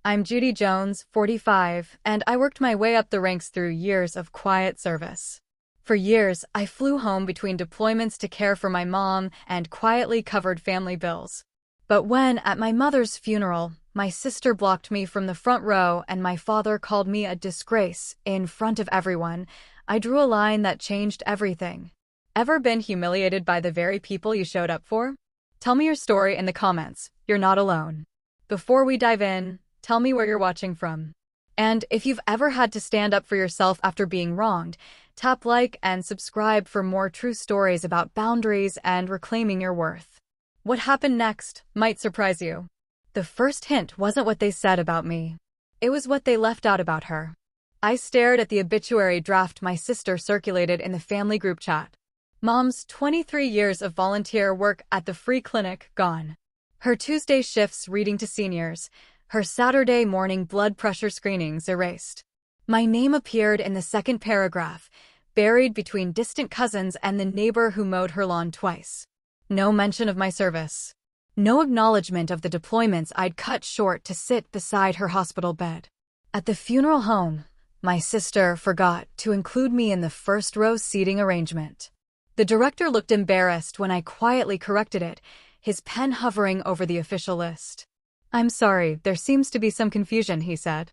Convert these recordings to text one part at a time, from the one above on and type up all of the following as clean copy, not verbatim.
I'm Judy Jones, 45, and I worked my way up the ranks through years of quiet service. For years, I flew home between deployments to care for my mom and quietly covered family bills. But when, at my mother's funeral, my sister blocked me from the front row and my father called me a disgrace in front of everyone, I drew a line that changed everything. Ever been humiliated by the very people you showed up for? Tell me your story in the comments. You're not alone. Before we dive in, tell me where you're watching from. And if you've ever had to stand up for yourself after being wronged, tap like and subscribe for more true stories about boundaries and reclaiming your worth. What happened next might surprise you. The first hint wasn't what they said about me. It was what they left out about her. I stared at the obituary draft my sister circulated in the family group chat. Mom's 23 years of volunteer work at the free clinic gone. Her Tuesday shifts reading to seniors. Her Saturday morning blood pressure screenings erased. My name appeared in the second paragraph, buried between distant cousins and the neighbor who mowed her lawn twice. No mention of my service. No acknowledgement of the deployments I'd cut short to sit beside her hospital bed. At the funeral home, my sister forgot to include me in the first row seating arrangement. The director looked embarrassed when I quietly corrected it, his pen hovering over the official list. "I'm sorry, there seems to be some confusion," he said.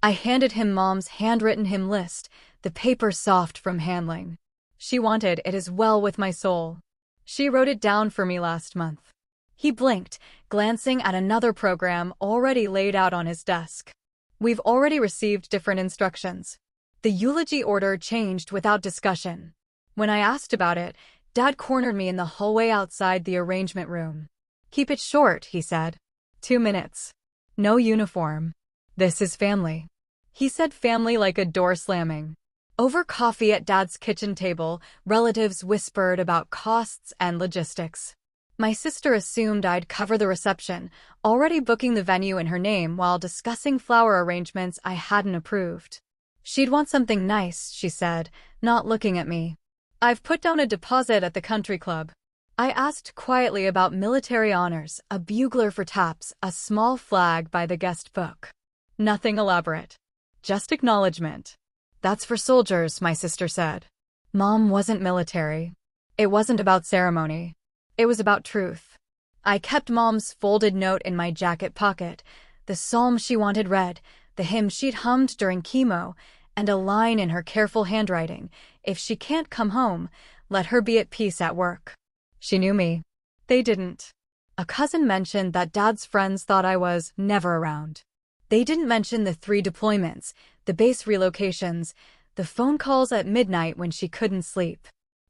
I handed him Mom's handwritten hymn list, the paper soft from handling. She wanted it as well with my soul. She wrote it down for me last month. He blinked, glancing at another program already laid out on his desk. We've already received different instructions. The eulogy order changed without discussion. When I asked about it, Dad cornered me in the hallway outside the arrangement room. "Keep it short," he said. 2 minutes. No uniform. "This is family." He said family like a door slamming. Over coffee at Dad's kitchen table, relatives whispered about costs and logistics. My sister assumed I'd cover the reception, already booking the venue in her name while discussing flower arrangements I hadn't approved. She'd want something nice, she said, not looking at me. "I've put down a deposit at the country club." I asked quietly about military honors, a bugler for taps, a small flag by the guest book. Nothing elaborate. Just acknowledgement. "That's for soldiers," my sister said. Mom wasn't military. It wasn't about ceremony. It was about truth. I kept Mom's folded note in my jacket pocket, the psalm she wanted read, the hymn she'd hummed during chemo, and a line in her careful handwriting: "If she can't come home, let her be at peace at work." She knew me. They didn't. A cousin mentioned that Dad's friends thought I was never around. They didn't mention the 3 deployments, the base relocations, the phone calls at midnight when she couldn't sleep.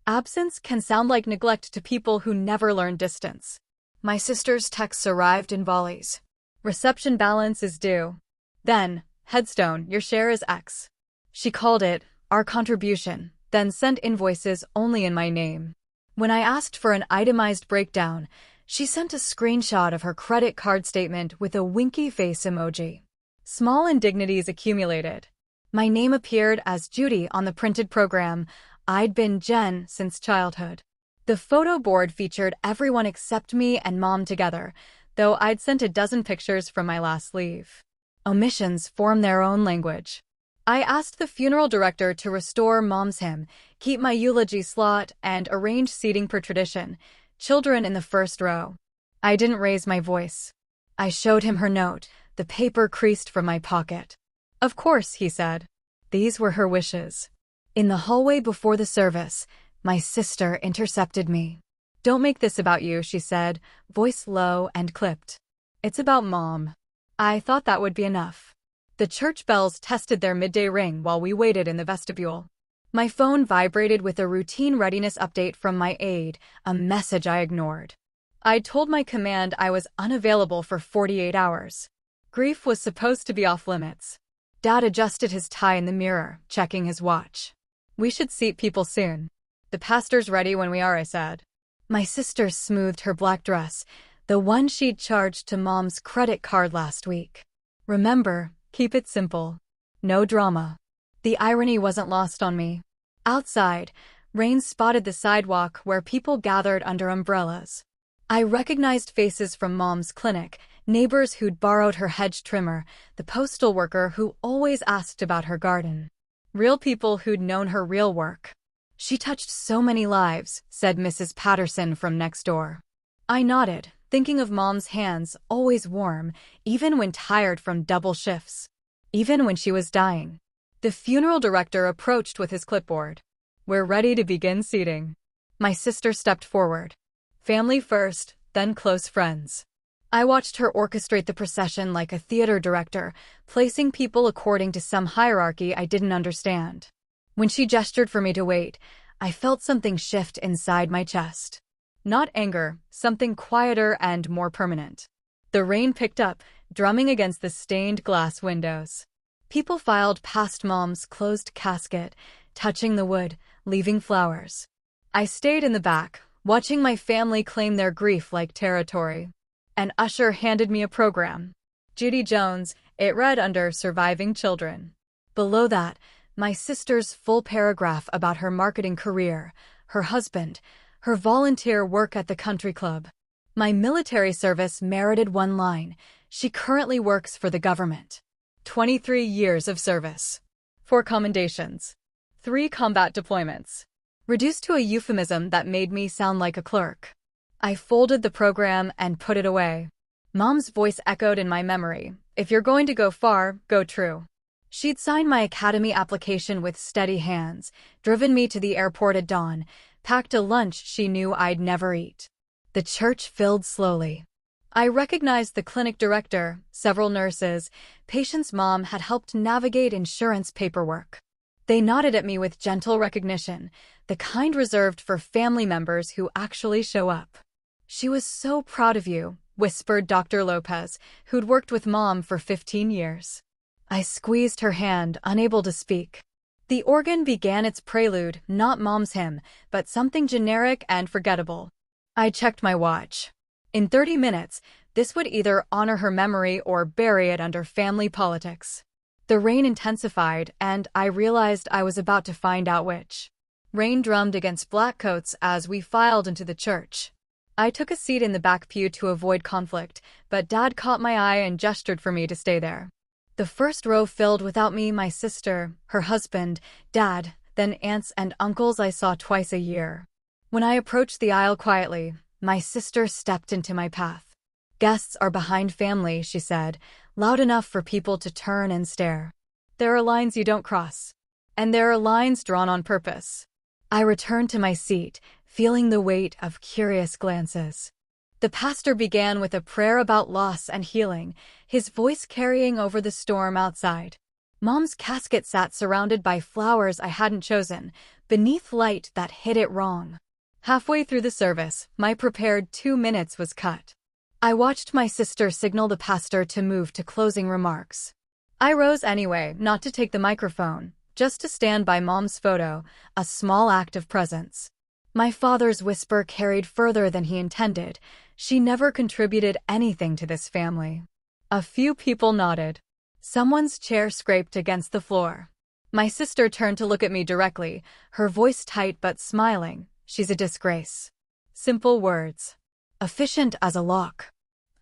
Absence can sound like neglect to people who never learn distance. My sister's texts arrived in volleys. "Reception balance is due." Then, "Headstone, your share is X." She called it our contribution, then sent invoices only in my name. When I asked for an itemized breakdown, she sent a screenshot of her credit card statement with a winky face emoji. Small indignities accumulated. My name appeared as Judy on the printed program. I'd been Jen since childhood. The photo board featured everyone except me and Mom together, though I'd sent a dozen pictures from my last leave. Omissions form their own language. I asked the funeral director to restore Mom's hymn, keep my eulogy slot, and arrange seating per tradition, children in the first row. I didn't raise my voice. I showed him her note, the paper creased from my pocket. "Of course," he said. These were her wishes. In the hallway before the service, my sister intercepted me. "Don't make this about you," she said, voice low and clipped. "It's about Mom." I thought that would be enough. The church bells tested their midday ring while we waited in the vestibule. My phone vibrated with a routine readiness update from my aide, a message I ignored. I'd told my command I was unavailable for 48 hours. Grief was supposed to be off limits. Dad adjusted his tie in the mirror, checking his watch. "We should seat people soon." "The pastor's ready when we are," I said. My sister smoothed her black dress, the one she'd charged to Mom's credit card last week. "Remember, keep it simple. No drama." The irony wasn't lost on me. Outside, rain spotted the sidewalk where people gathered under umbrellas. I recognized faces from Mom's clinic, Neighbors who'd borrowed her hedge trimmer, the postal worker who always asked about her garden. Real people who'd known her real work. "She touched so many lives," said Mrs. Patterson from next door. I nodded, thinking of Mom's hands, always warm, even when tired from double shifts. Even when she was dying. The funeral director approached with his clipboard. "We're ready to begin seating." My sister stepped forward. Family first, then close friends. I watched her orchestrate the procession like a theater director, placing people according to some hierarchy I didn't understand. When she gestured for me to wait, I felt something shift inside my chest. Not anger, something quieter and more permanent. The rain picked up, drumming against the stained glass windows. People filed past Mom's closed casket, touching the wood, leaving flowers. I stayed in the back, watching my family claim their grief like territory. An usher handed me a program. Judy Jones, it read under Surviving Children. Below that, my sister's full paragraph about her marketing career, her husband, her volunteer work at the country club. My military service merited one line. She currently works for the government. 23 years of service. 4 commendations. 3 combat deployments. Reduced to a euphemism that made me sound like a clerk. I folded the program and put it away. Mom's voice echoed in my memory. "If you're going to go far, go true." She'd signed my academy application with steady hands, driven me to the airport at dawn, packed a lunch she knew I'd never eat. The church filled slowly. I recognized the clinic director, several nurses. Patient's mom had helped navigate insurance paperwork. They nodded at me with gentle recognition, the kind reserved for family members who actually show up. "She was so proud of you," whispered Dr. Lopez, who'd worked with Mom for 15 years. I squeezed her hand, unable to speak. The organ began its prelude, not Mom's hymn, but something generic and forgettable. I checked my watch. In 30 minutes, this would either honor her memory or bury it under family politics. The rain intensified, and I realized I was about to find out which. Rain drummed against black coats as we filed into the church. I took a seat in the back pew to avoid conflict, but Dad caught my eye and gestured for me to stay there. The first row filled without me, my sister, her husband, Dad, then aunts and uncles I saw twice a year. When I approached the aisle quietly, my sister stepped into my path. "Guests are behind family," she said, loud enough for people to turn and stare. "There are lines you don't cross. And there are lines drawn on purpose." I returned to my seat, feeling the weight of curious glances. The pastor began with a prayer about loss and healing, his voice carrying over the storm outside. Mom's casket sat surrounded by flowers I hadn't chosen, beneath light that hit it wrong. Halfway through the service, my prepared 2 minutes was cut. I watched my sister signal the pastor to move to closing remarks. I rose anyway, not to take the microphone, just to stand by Mom's photo, a small act of presence. My father's whisper carried further than he intended. "She never contributed anything to this family." A few people nodded. Someone's chair scraped against the floor. My sister turned to look at me directly, her voice tight but smiling. "She's a disgrace." Simple words. Efficient as a lock.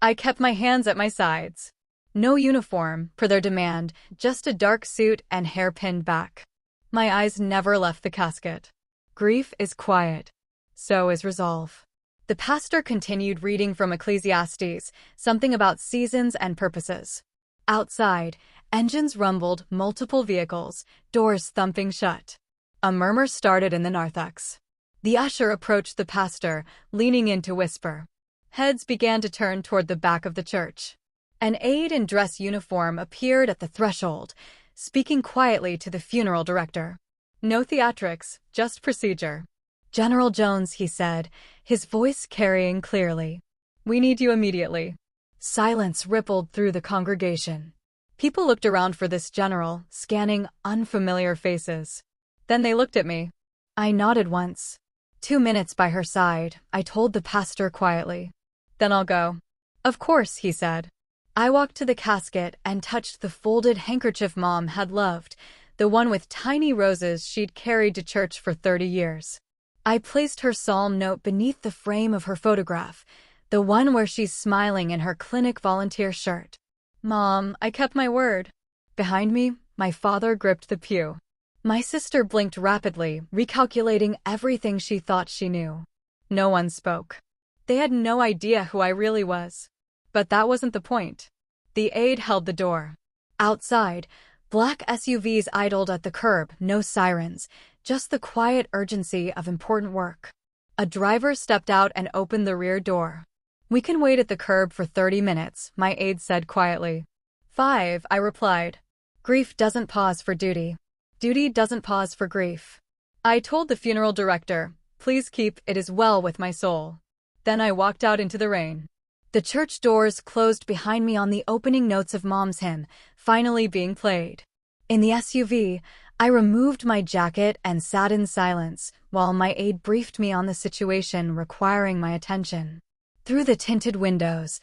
I kept my hands at my sides. No uniform, per their demand, just a dark suit and hair pinned back. My eyes never left the casket. Grief is quiet. So is resolve. The pastor continued reading from Ecclesiastes, something about seasons and purposes. Outside, engines rumbled, multiple vehicles, doors thumping shut. A murmur started in the narthex. The usher approached the pastor, leaning in to whisper. Heads began to turn toward the back of the church. An aide in dress uniform appeared at the threshold, speaking quietly to the funeral director. "No theatrics, just procedure." "General Jones," he said, his voice carrying clearly. "We need you immediately." Silence rippled through the congregation. People looked around for this general, scanning unfamiliar faces. Then they looked at me. I nodded once. 2 minutes by her side, I told the pastor quietly. "Then I'll go." "Of course," he said. I walked to the casket and touched the folded handkerchief Mom had loved, the one with tiny roses she'd carried to church for 30 years. I placed her psalm note beneath the frame of her photograph, The one where she's smiling in her clinic volunteer shirt. Mom, I kept my word. Behind me, my father gripped the pew. My sister blinked rapidly, recalculating everything she thought she knew. No one spoke. They had no idea who I really was. But that wasn't the point. The aide held the door. Outside, black SUVs idled at the curb, no sirens, just the quiet urgency of important work. A driver stepped out and opened the rear door. "We can wait at the curb for 30 minutes, my aide said quietly. 5, I replied. Grief doesn't pause for duty. Duty doesn't pause for grief. I told the funeral director, please keep "It Is Well With My Soul." Then I walked out into the rain. The church doors closed behind me on the opening notes of Mom's hymn, finally being played. In the SUV, I removed my jacket and sat in silence while my aide briefed me on the situation requiring my attention. Through the tinted windows,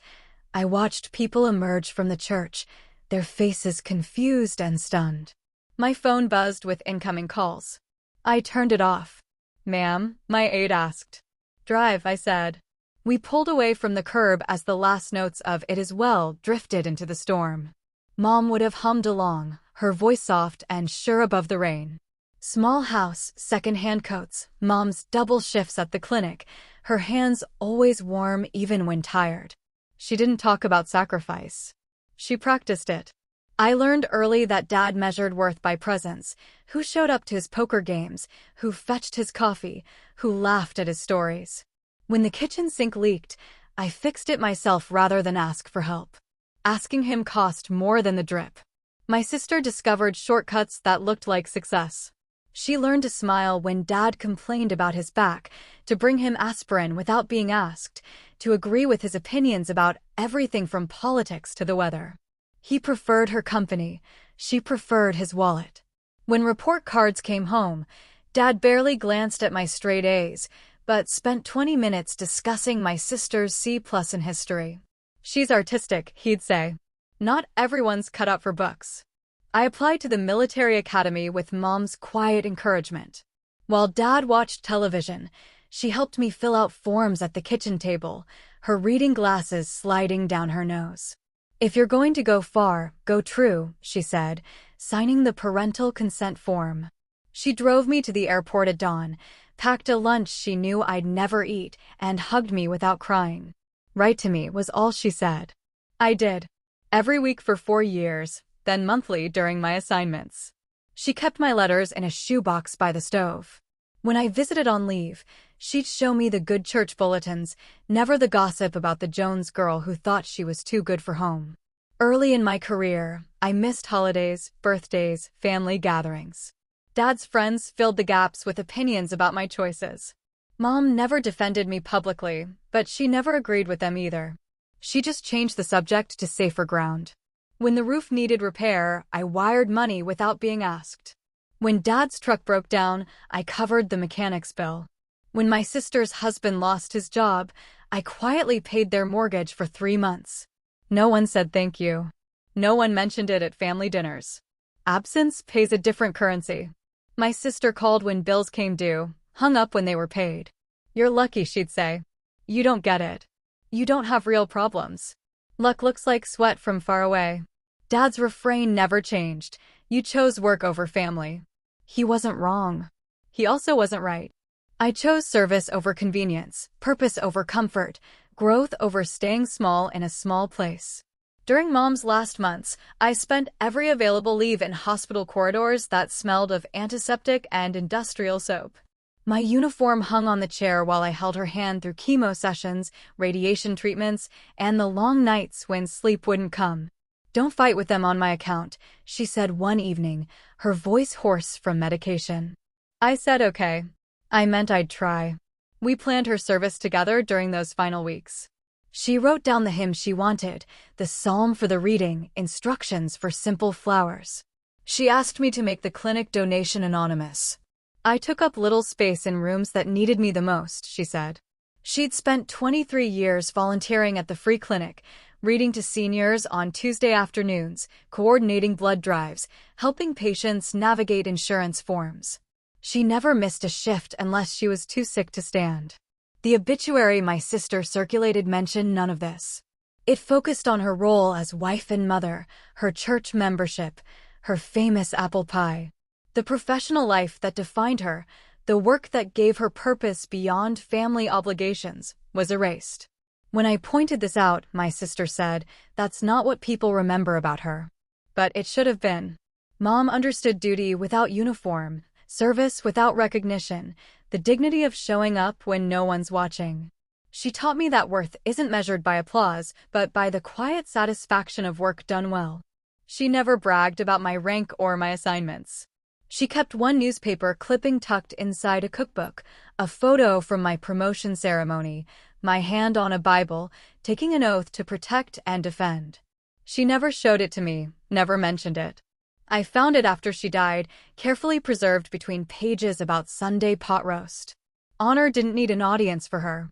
I watched people emerge from the church, their faces confused and stunned. My phone buzzed with incoming calls. I turned it off. "Ma'am?" my aide asked. "Drive," I said. We pulled away from the curb as the last notes of "It Is Well" drifted into the storm. Mom would have hummed along, her voice soft and sure above the rain. Small house, second-hand coats, Mom's double shifts at the clinic, her hands always warm even when tired. She didn't talk about sacrifice. She practiced it. I learned early that Dad measured worth by presence, who showed up to his poker games, who fetched his coffee, who laughed at his stories. When the kitchen sink leaked, I fixed it myself rather than ask for help. Asking him cost more than the drip. My sister discovered shortcuts that looked like success. She learned to smile when Dad complained about his back, to bring him aspirin without being asked, to agree with his opinions about everything from politics to the weather. He preferred her company. She preferred his wallet. When report cards came home, Dad barely glanced at my straight A's, but spent 20 minutes discussing my sister's C+ in history. "She's artistic," he'd say. "Not everyone's cut out for books." I applied to the military academy with Mom's quiet encouragement. While Dad watched television, she helped me fill out forms at the kitchen table, her reading glasses sliding down her nose. "If you're going to go far, go true," she said, signing the parental consent form. She drove me to the airport at dawn, packed a lunch she knew I'd never eat, and hugged me without crying. "Write to me," was all she said. I did. Every week for 4 years, then monthly during my assignments. She kept my letters in a shoebox by the stove. When I visited on leave, she'd show me the good church bulletins, never the gossip about the Jones girl who thought she was too good for home. Early in my career, I missed holidays, birthdays, family gatherings. Dad's friends filled the gaps with opinions about my choices. Mom never defended me publicly, but she never agreed with them either. She just changed the subject to safer ground. When the roof needed repair, I wired money without being asked. When Dad's truck broke down, I covered the mechanic's bill. When my sister's husband lost his job, I quietly paid their mortgage for 3 months. No one said thank you. No one mentioned it at family dinners. Absence pays a different currency. My sister called when bills came due, hung up when they were paid. "You're lucky," she'd say. "You don't get it. You don't have real problems. Luck looks like sweat from far away." Dad's refrain never changed. You chose work over family. He wasn't wrong. He also wasn't right. I chose service over convenience, purpose over comfort, growth over staying small in a small place. During Mom's last months, I spent every available leave in hospital corridors that smelled of antiseptic and industrial soap. My uniform hung on the chair while I held her hand through chemo sessions, radiation treatments, and the long nights when sleep wouldn't come. "Don't fight with them on my account," she said one evening, her voice hoarse from medication. I said okay. I meant I'd try. We planned her service together during those final weeks. She wrote down the hymn she wanted, the psalm for the reading, instructions for simple flowers. She asked me to make the clinic donation anonymous. "I took up little space in rooms that needed me the most," she said. She'd spent 23 years volunteering at the free clinic, reading to seniors on Tuesday afternoons, coordinating blood drives, helping patients navigate insurance forms. She never missed a shift unless she was too sick to stand. The obituary my sister circulated mentioned none of this. It focused on her role as wife and mother, her church membership, her famous apple pie. The professional life that defined her, the work that gave her purpose beyond family obligations, was erased. When I pointed this out, my sister said, "That's not what people remember about her." But it should have been. Mom understood duty without uniform, service without recognition, the dignity of showing up when no one's watching. She taught me that worth isn't measured by applause, but by the quiet satisfaction of work done well. She never bragged about my rank or my assignments. She kept one newspaper clipping tucked inside a cookbook, a photo from my promotion ceremony, my hand on a Bible, taking an oath to protect and defend. She never showed it to me, never mentioned it. I found it after she died, carefully preserved between pages about Sunday pot roast. Honor didn't need an audience for her.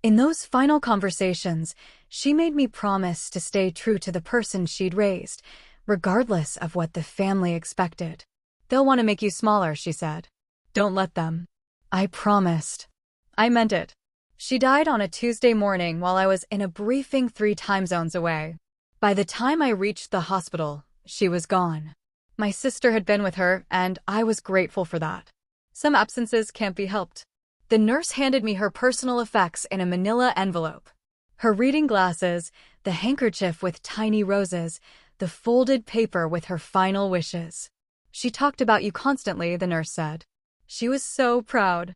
In those final conversations, she made me promise to stay true to the person she'd raised, regardless of what the family expected. "They'll want to make you smaller," she said. "Don't let them." I promised. I meant it. She died on a Tuesday morning while I was in a briefing 3 time zones away. By the time I reached the hospital, she was gone. My sister had been with her, and I was grateful for that. Some absences can't be helped. The nurse handed me her personal effects in a manila envelope. Her reading glasses, the handkerchief with tiny roses, the folded paper with her final wishes. "She talked about you constantly," the nurse said. She was so proud.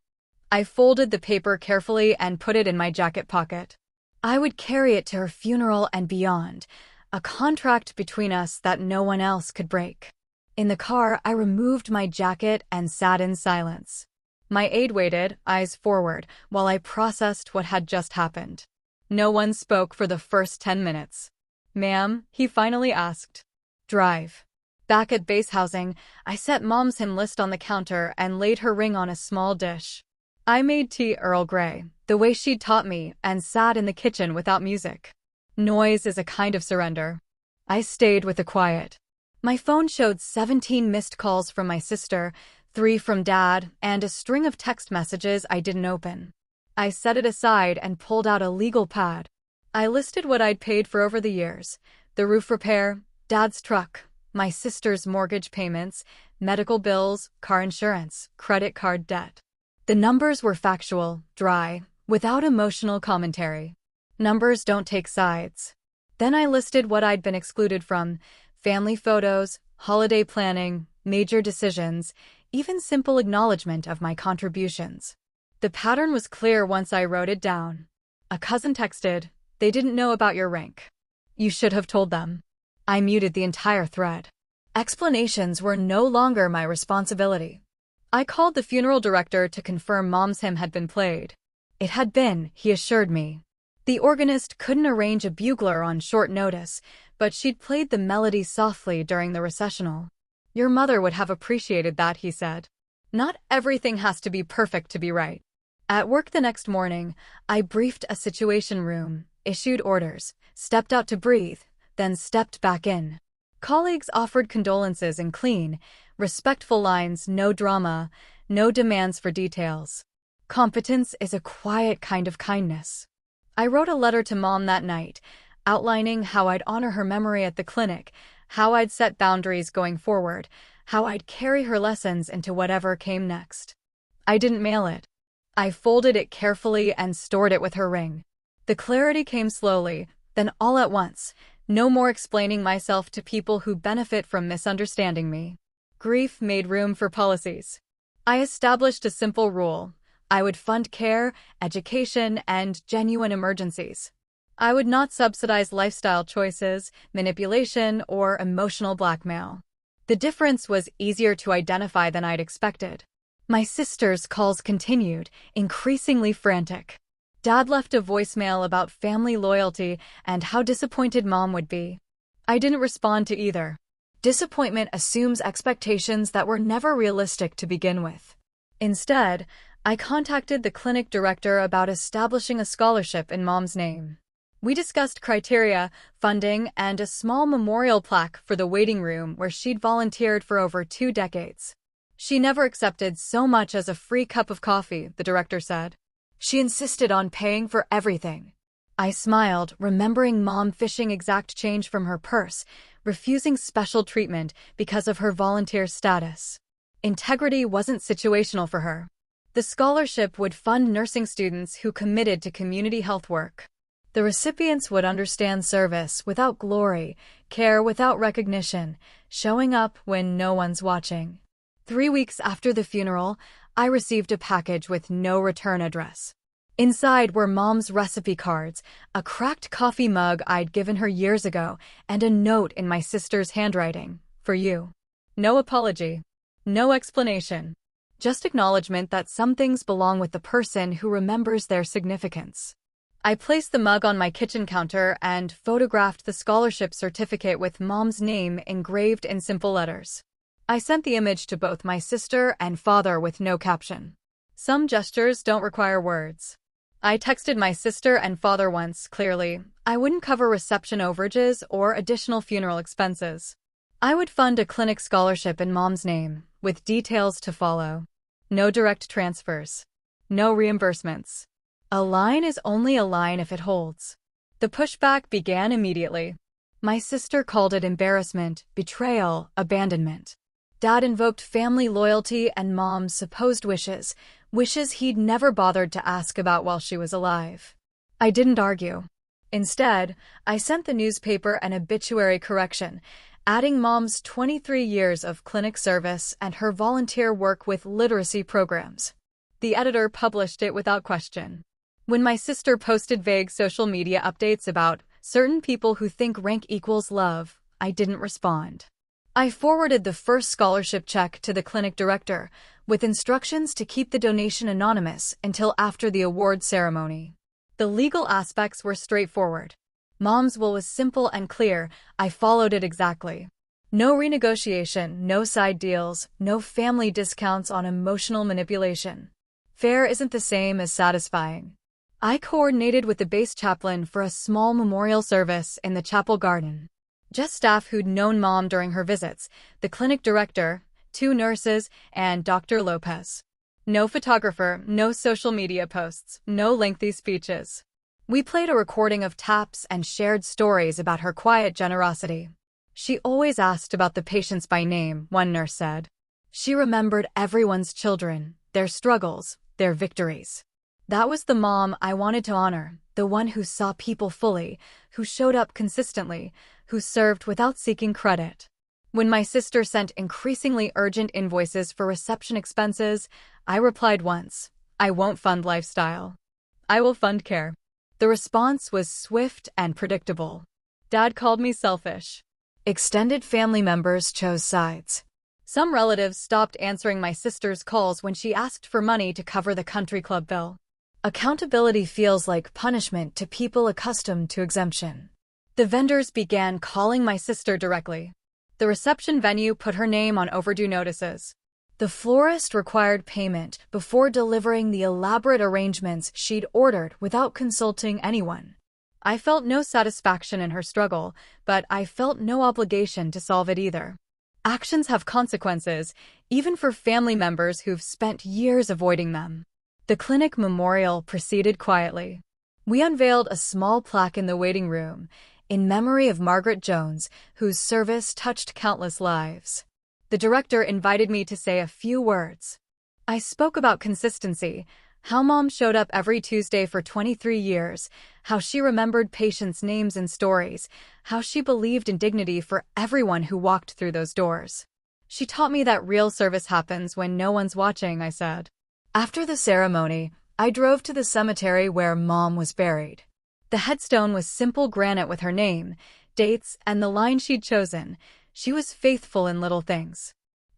I folded the paper carefully and put it in my jacket pocket. I would carry it to her funeral and beyond, a contract between us that no one else could break. In the car, I removed my jacket and sat in silence. My aide waited, eyes forward, while I processed what had just happened. No one spoke for the first 10 minutes. "Ma'am," he finally asked. "Drive." Back at base housing, I set Mom's hymn list on the counter and laid her ring on a small dish. I made tea Earl Grey, the way she'd taught me, and sat in the kitchen without music. Noise is a kind of surrender. I stayed with the quiet. My phone showed 17 missed calls from my sister, 3 from Dad, and a string of text messages I didn't open. I set it aside and pulled out a legal pad. I listed what I'd paid for over the years: the roof repair, Dad's truck, my sister's mortgage payments, medical bills, car insurance, credit card debt. The numbers were factual, dry, without emotional commentary. Numbers don't take sides. Then I listed what I'd been excluded from: family photos, holiday planning, major decisions, even simple acknowledgement of my contributions. The pattern was clear once I wrote it down. A cousin texted, "They didn't know about your rank. You should have told them." I muted the entire thread. Explanations were no longer my responsibility. I called the funeral director to confirm Mom's hymn had been played. It had been, he assured me. The organist couldn't arrange a bugler on short notice, but she'd played the melody softly during the recessional. "Your mother would have appreciated that," he said. Not everything has to be perfect to be right. At work the next morning, I briefed a situation room, issued orders, stepped out to breathe, then stepped back in. Colleagues offered condolences in clean, respectful lines: no drama, no demands for details. Competence is a quiet kind of kindness. I wrote a letter to Mom that night, outlining how I'd honor her memory at the clinic, how I'd set boundaries going forward, how I'd carry her lessons into whatever came next. I didn't mail it. I folded it carefully and stored it with her ring. The clarity came slowly, then all at once. No more explaining myself to people who benefit from misunderstanding me. Grief made room for policies. I established a simple rule: I would fund care, education, and genuine emergencies. I would not subsidize lifestyle choices, manipulation, or emotional blackmail. The difference was easier to identify than I'd expected. My sister's calls continued, increasingly frantic. Dad left a voicemail about family loyalty and how disappointed Mom would be. I didn't respond to either. Disappointment assumes expectations that were never realistic to begin with. Instead, I contacted the clinic director about establishing a scholarship in Mom's name. We discussed criteria, funding, and a small memorial plaque for the waiting room where she'd volunteered for over 2 decades. She never accepted so much as a free cup of coffee, the director said. She insisted on paying for everything. I smiled, remembering Mom fishing exact change from her purse, refusing special treatment because of her volunteer status. Integrity wasn't situational for her. The scholarship would fund nursing students who committed to community health work. The recipients would understand service without glory, care without recognition, showing up when no one's watching. 3 weeks after the funeral, I received a package with no return address. Inside were Mom's recipe cards, a cracked coffee mug I'd given her years ago, and a note in my sister's handwriting, "For you." No apology. No explanation. Just acknowledgement that some things belong with the person who remembers their significance. I placed the mug on my kitchen counter and photographed the scholarship certificate with Mom's name engraved in simple letters. I sent the image to both my sister and father with no caption. Some gestures don't require words. I texted my sister and father once, clearly. I wouldn't cover reception overages or additional funeral expenses. I would fund a clinic scholarship in Mom's name, with details to follow. No direct transfers. No reimbursements. A line is only a line if it holds. The pushback began immediately. My sister called it embarrassment, betrayal, abandonment. Dad invoked family loyalty and Mom's supposed wishes he'd never bothered to ask about while she was alive. I didn't argue. Instead, I sent the newspaper an obituary correction, adding Mom's 23 years of clinic service and her volunteer work with literacy programs. The editor published it without question. When my sister posted vague social media updates about certain people who think rank equals love, I didn't respond. I forwarded the first scholarship check to the clinic director, with instructions to keep the donation anonymous until after the award ceremony. The legal aspects were straightforward. Mom's will was simple and clear. I followed it exactly. No renegotiation, no side deals, no family discounts on emotional manipulation. Fair isn't the same as satisfying. I coordinated with the base chaplain for a small memorial service in the chapel garden. Just staff who'd known Mom during her visits, the clinic director, 2 nurses, and Dr. Lopez. No photographer, no social media posts, no lengthy speeches. We played a recording of taps and shared stories about her quiet generosity. She always asked about the patients by name, one nurse said. She remembered everyone's children, their struggles, their victories. That was the Mom I wanted to honor, the one who saw people fully, who showed up consistently, who served without seeking credit. When my sister sent increasingly urgent invoices for reception expenses, I replied once, "I won't fund lifestyle. I will fund care." The response was swift and predictable. Dad called me selfish. Extended family members chose sides. Some relatives stopped answering my sister's calls when she asked for money to cover the country club bill. Accountability feels like punishment to people accustomed to exemption. The vendors began calling my sister directly. The reception venue put her name on overdue notices. The florist required payment before delivering the elaborate arrangements she'd ordered without consulting anyone. I felt no satisfaction in her struggle, but I felt no obligation to solve it either. Actions have consequences, even for family members who've spent years avoiding them. The clinic memorial proceeded quietly. We unveiled a small plaque in the waiting room, in memory of Margaret Jones, whose service touched countless lives. The director invited me to say a few words. I spoke about consistency, how Mom showed up every Tuesday for 23 years, how she remembered patients' names and stories, how she believed in dignity for everyone who walked through those doors. She taught me that real service happens when no one's watching, I said. After the ceremony, I drove to the cemetery where Mom was buried. The headstone was simple granite with her name, dates, and the line she'd chosen. She was faithful in little things.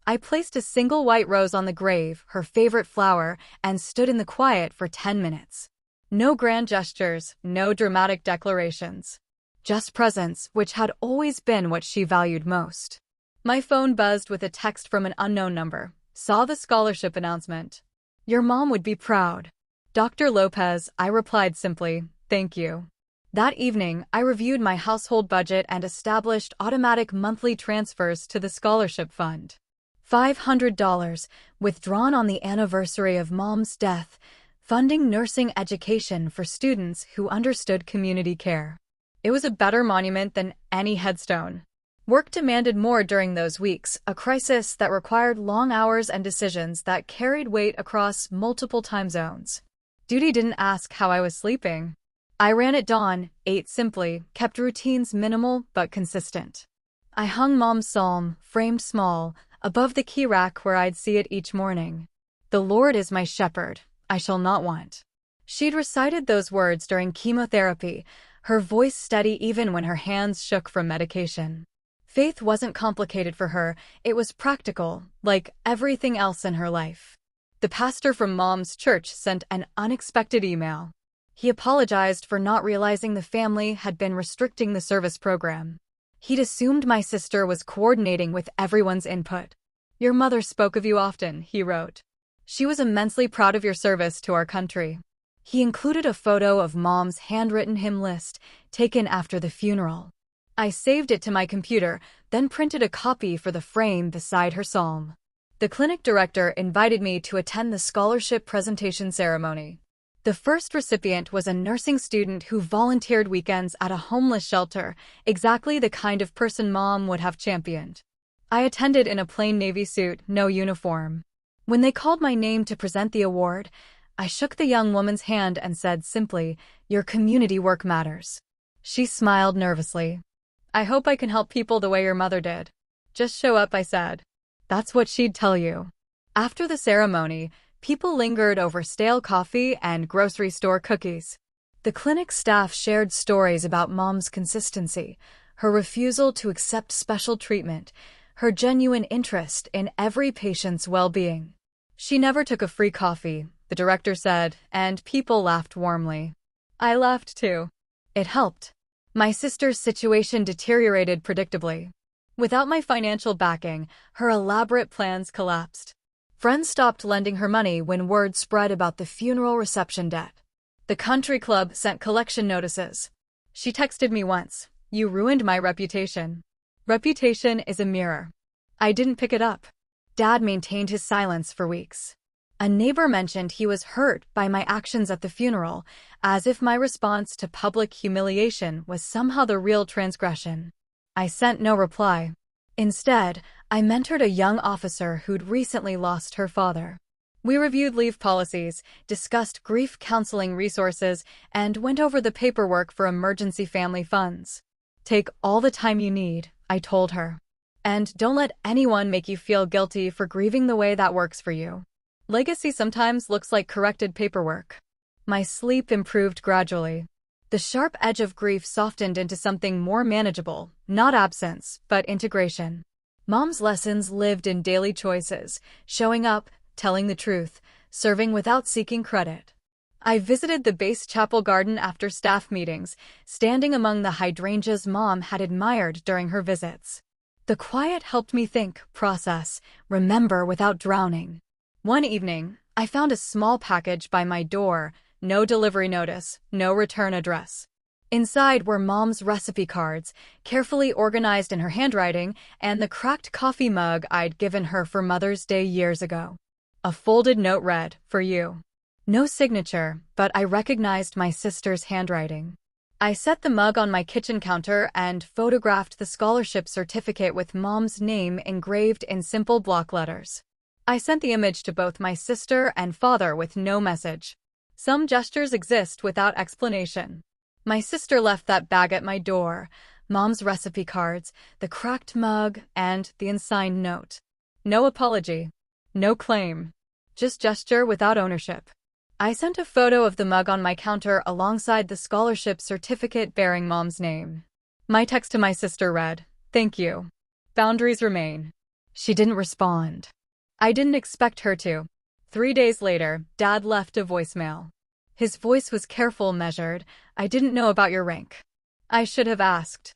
I placed a single white rose on the grave, her favorite flower, and stood in the quiet for 10 minutes. No grand gestures, no dramatic declarations. Just presence, which had always been what she valued most. My phone buzzed with a text from an unknown number. Saw the scholarship announcement. Your mom would be proud. Dr. Lopez, I replied simply, thank you. That evening, I reviewed my household budget and established automatic monthly transfers to the scholarship fund. $500, withdrawn on the anniversary of Mom's death, funding nursing education for students who understood community care. It was a better monument than any headstone. Work demanded more during those weeks, a crisis that required long hours and decisions that carried weight across multiple time zones. Duty didn't ask how I was sleeping. I ran at dawn, ate simply, kept routines minimal but consistent. I hung Mom's psalm, framed small, above the key rack where I'd see it each morning. "The Lord is my shepherd, I shall not want." She'd recited those words during chemotherapy, her voice steady even when her hands shook from medication. Faith wasn't complicated for her, it was practical, like everything else in her life. The pastor from Mom's church sent an unexpected email. He apologized for not realizing the family had been restricting the service program. He'd assumed my sister was coordinating with everyone's input. "Your mother spoke of you often," he wrote. "She was immensely proud of your service to our country." He included a photo of Mom's handwritten hymn list, taken after the funeral. I saved it to my computer, then printed a copy for the frame beside her psalm. The clinic director invited me to attend the scholarship presentation ceremony. The first recipient was a nursing student who volunteered weekends at a homeless shelter, exactly the kind of person Mom would have championed. I attended in a plain navy suit, no uniform. When they called my name to present the award, I shook the young woman's hand and said simply, "Your community work matters." She smiled nervously. "I hope I can help people the way your mother did. Just show up," I said. That's what she'd tell you. After the ceremony, people lingered over stale coffee and grocery store cookies. The clinic staff shared stories about Mom's consistency, her refusal to accept special treatment, her genuine interest in every patient's well-being. She never took a free coffee, the director said, and people laughed warmly. I laughed too. It helped. My sister's situation deteriorated predictably. Without my financial backing, her elaborate plans collapsed. Friends stopped lending her money when word spread about the funeral reception debt. The country club sent collection notices. She texted me once, "You ruined my reputation." Reputation is a mirror. I didn't pick it up. Dad maintained his silence for weeks. A neighbor mentioned he was hurt by my actions at the funeral, as if my response to public humiliation was somehow the real transgression. I sent no reply. Instead, I mentored a young officer who'd recently lost her father. We reviewed leave policies, discussed grief counseling resources, and went over the paperwork for emergency family funds. "Take all the time you need," I told her. "And don't let anyone make you feel guilty for grieving the way that works for you. Legacy sometimes looks like corrected paperwork." My sleep improved gradually. The sharp edge of grief softened into something more manageable, not absence, but integration. Mom's lessons lived in daily choices, showing up, telling the truth, serving without seeking credit. I visited the base chapel garden after staff meetings, standing among the hydrangeas Mom had admired during her visits. The quiet helped me think, process, remember without drowning. One evening, I found a small package by my door. No delivery notice, no return address. Inside were Mom's recipe cards, carefully organized in her handwriting, and the cracked coffee mug I'd given her for Mother's Day years ago. A folded note read, "For you." No signature, but I recognized my sister's handwriting. I set the mug on my kitchen counter and photographed the scholarship certificate with Mom's name engraved in simple block letters. I sent the image to both my sister and father with no message. Some gestures exist without explanation. My sister left that bag at my door, Mom's recipe cards, the cracked mug, and the unsigned note. No apology. No claim. Just gesture without ownership. I sent a photo of the mug on my counter alongside the scholarship certificate bearing Mom's name. My text to my sister read, "Thank you. Boundaries remain." She didn't respond. I didn't expect her to. 3 days later, Dad left a voicemail. His voice was careful, measured. "I didn't know about your rank. I should have asked."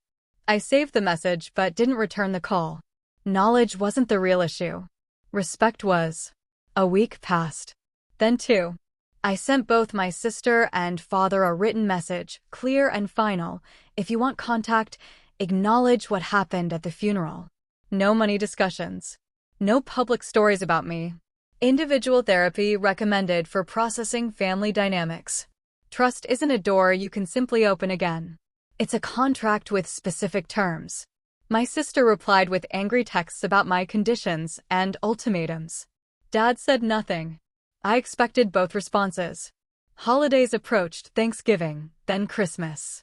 I saved the message but didn't return the call. Knowledge wasn't the real issue. Respect was. A week passed. Then 2. I sent both my sister and father a written message, clear and final. "If you want contact, acknowledge what happened at the funeral." No money discussions. No public stories about me. Individual therapy recommended for processing family dynamics. Trust isn't a door you can simply open again. It's a contract with specific terms. My sister replied with angry texts about my conditions and ultimatums. Dad said nothing. I expected both responses. Holidays approached, Thanksgiving, then Christmas.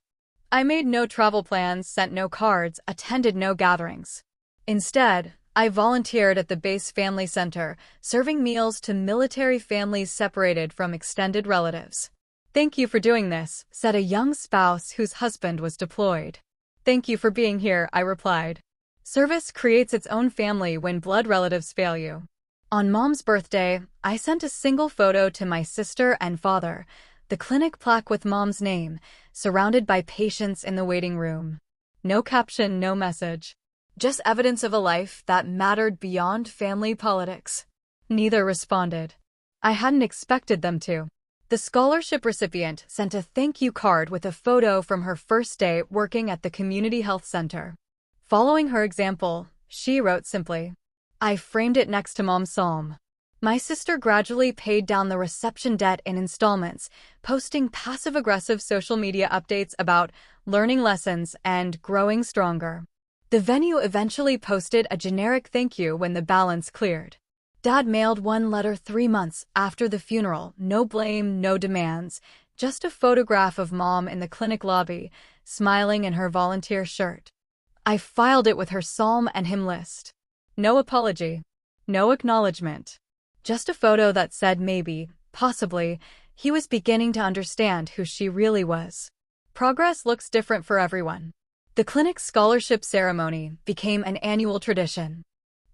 I made no travel plans, sent no cards, attended no gatherings. Instead, I volunteered at the base family center, serving meals to military families separated from extended relatives. "Thank you for doing this," said a young spouse whose husband was deployed. "Thank you for being here," I replied. Service creates its own family when blood relatives fail you. On Mom's birthday, I sent a single photo to my sister and father, the clinic plaque with Mom's name, surrounded by patients in the waiting room. No caption, no message. Just evidence of a life that mattered beyond family politics. Neither responded. I hadn't expected them to. The scholarship recipient sent a thank you card with a photo from her first day working at the community health center. Following her example, she wrote simply, "I framed it next to Mom's psalm." My sister gradually paid down the reception debt in installments, posting passive-aggressive social media updates about learning lessons and growing stronger. The venue eventually posted a generic thank you when the balance cleared. Dad mailed one letter 3 months after the funeral, no blame, no demands, just a photograph of Mom in the clinic lobby, smiling in her volunteer shirt. I filed it with her psalm and hymn list. No apology. No acknowledgement. Just a photo that said maybe, possibly, he was beginning to understand who she really was. Progress looks different for everyone. The clinic's scholarship ceremony became an annual tradition.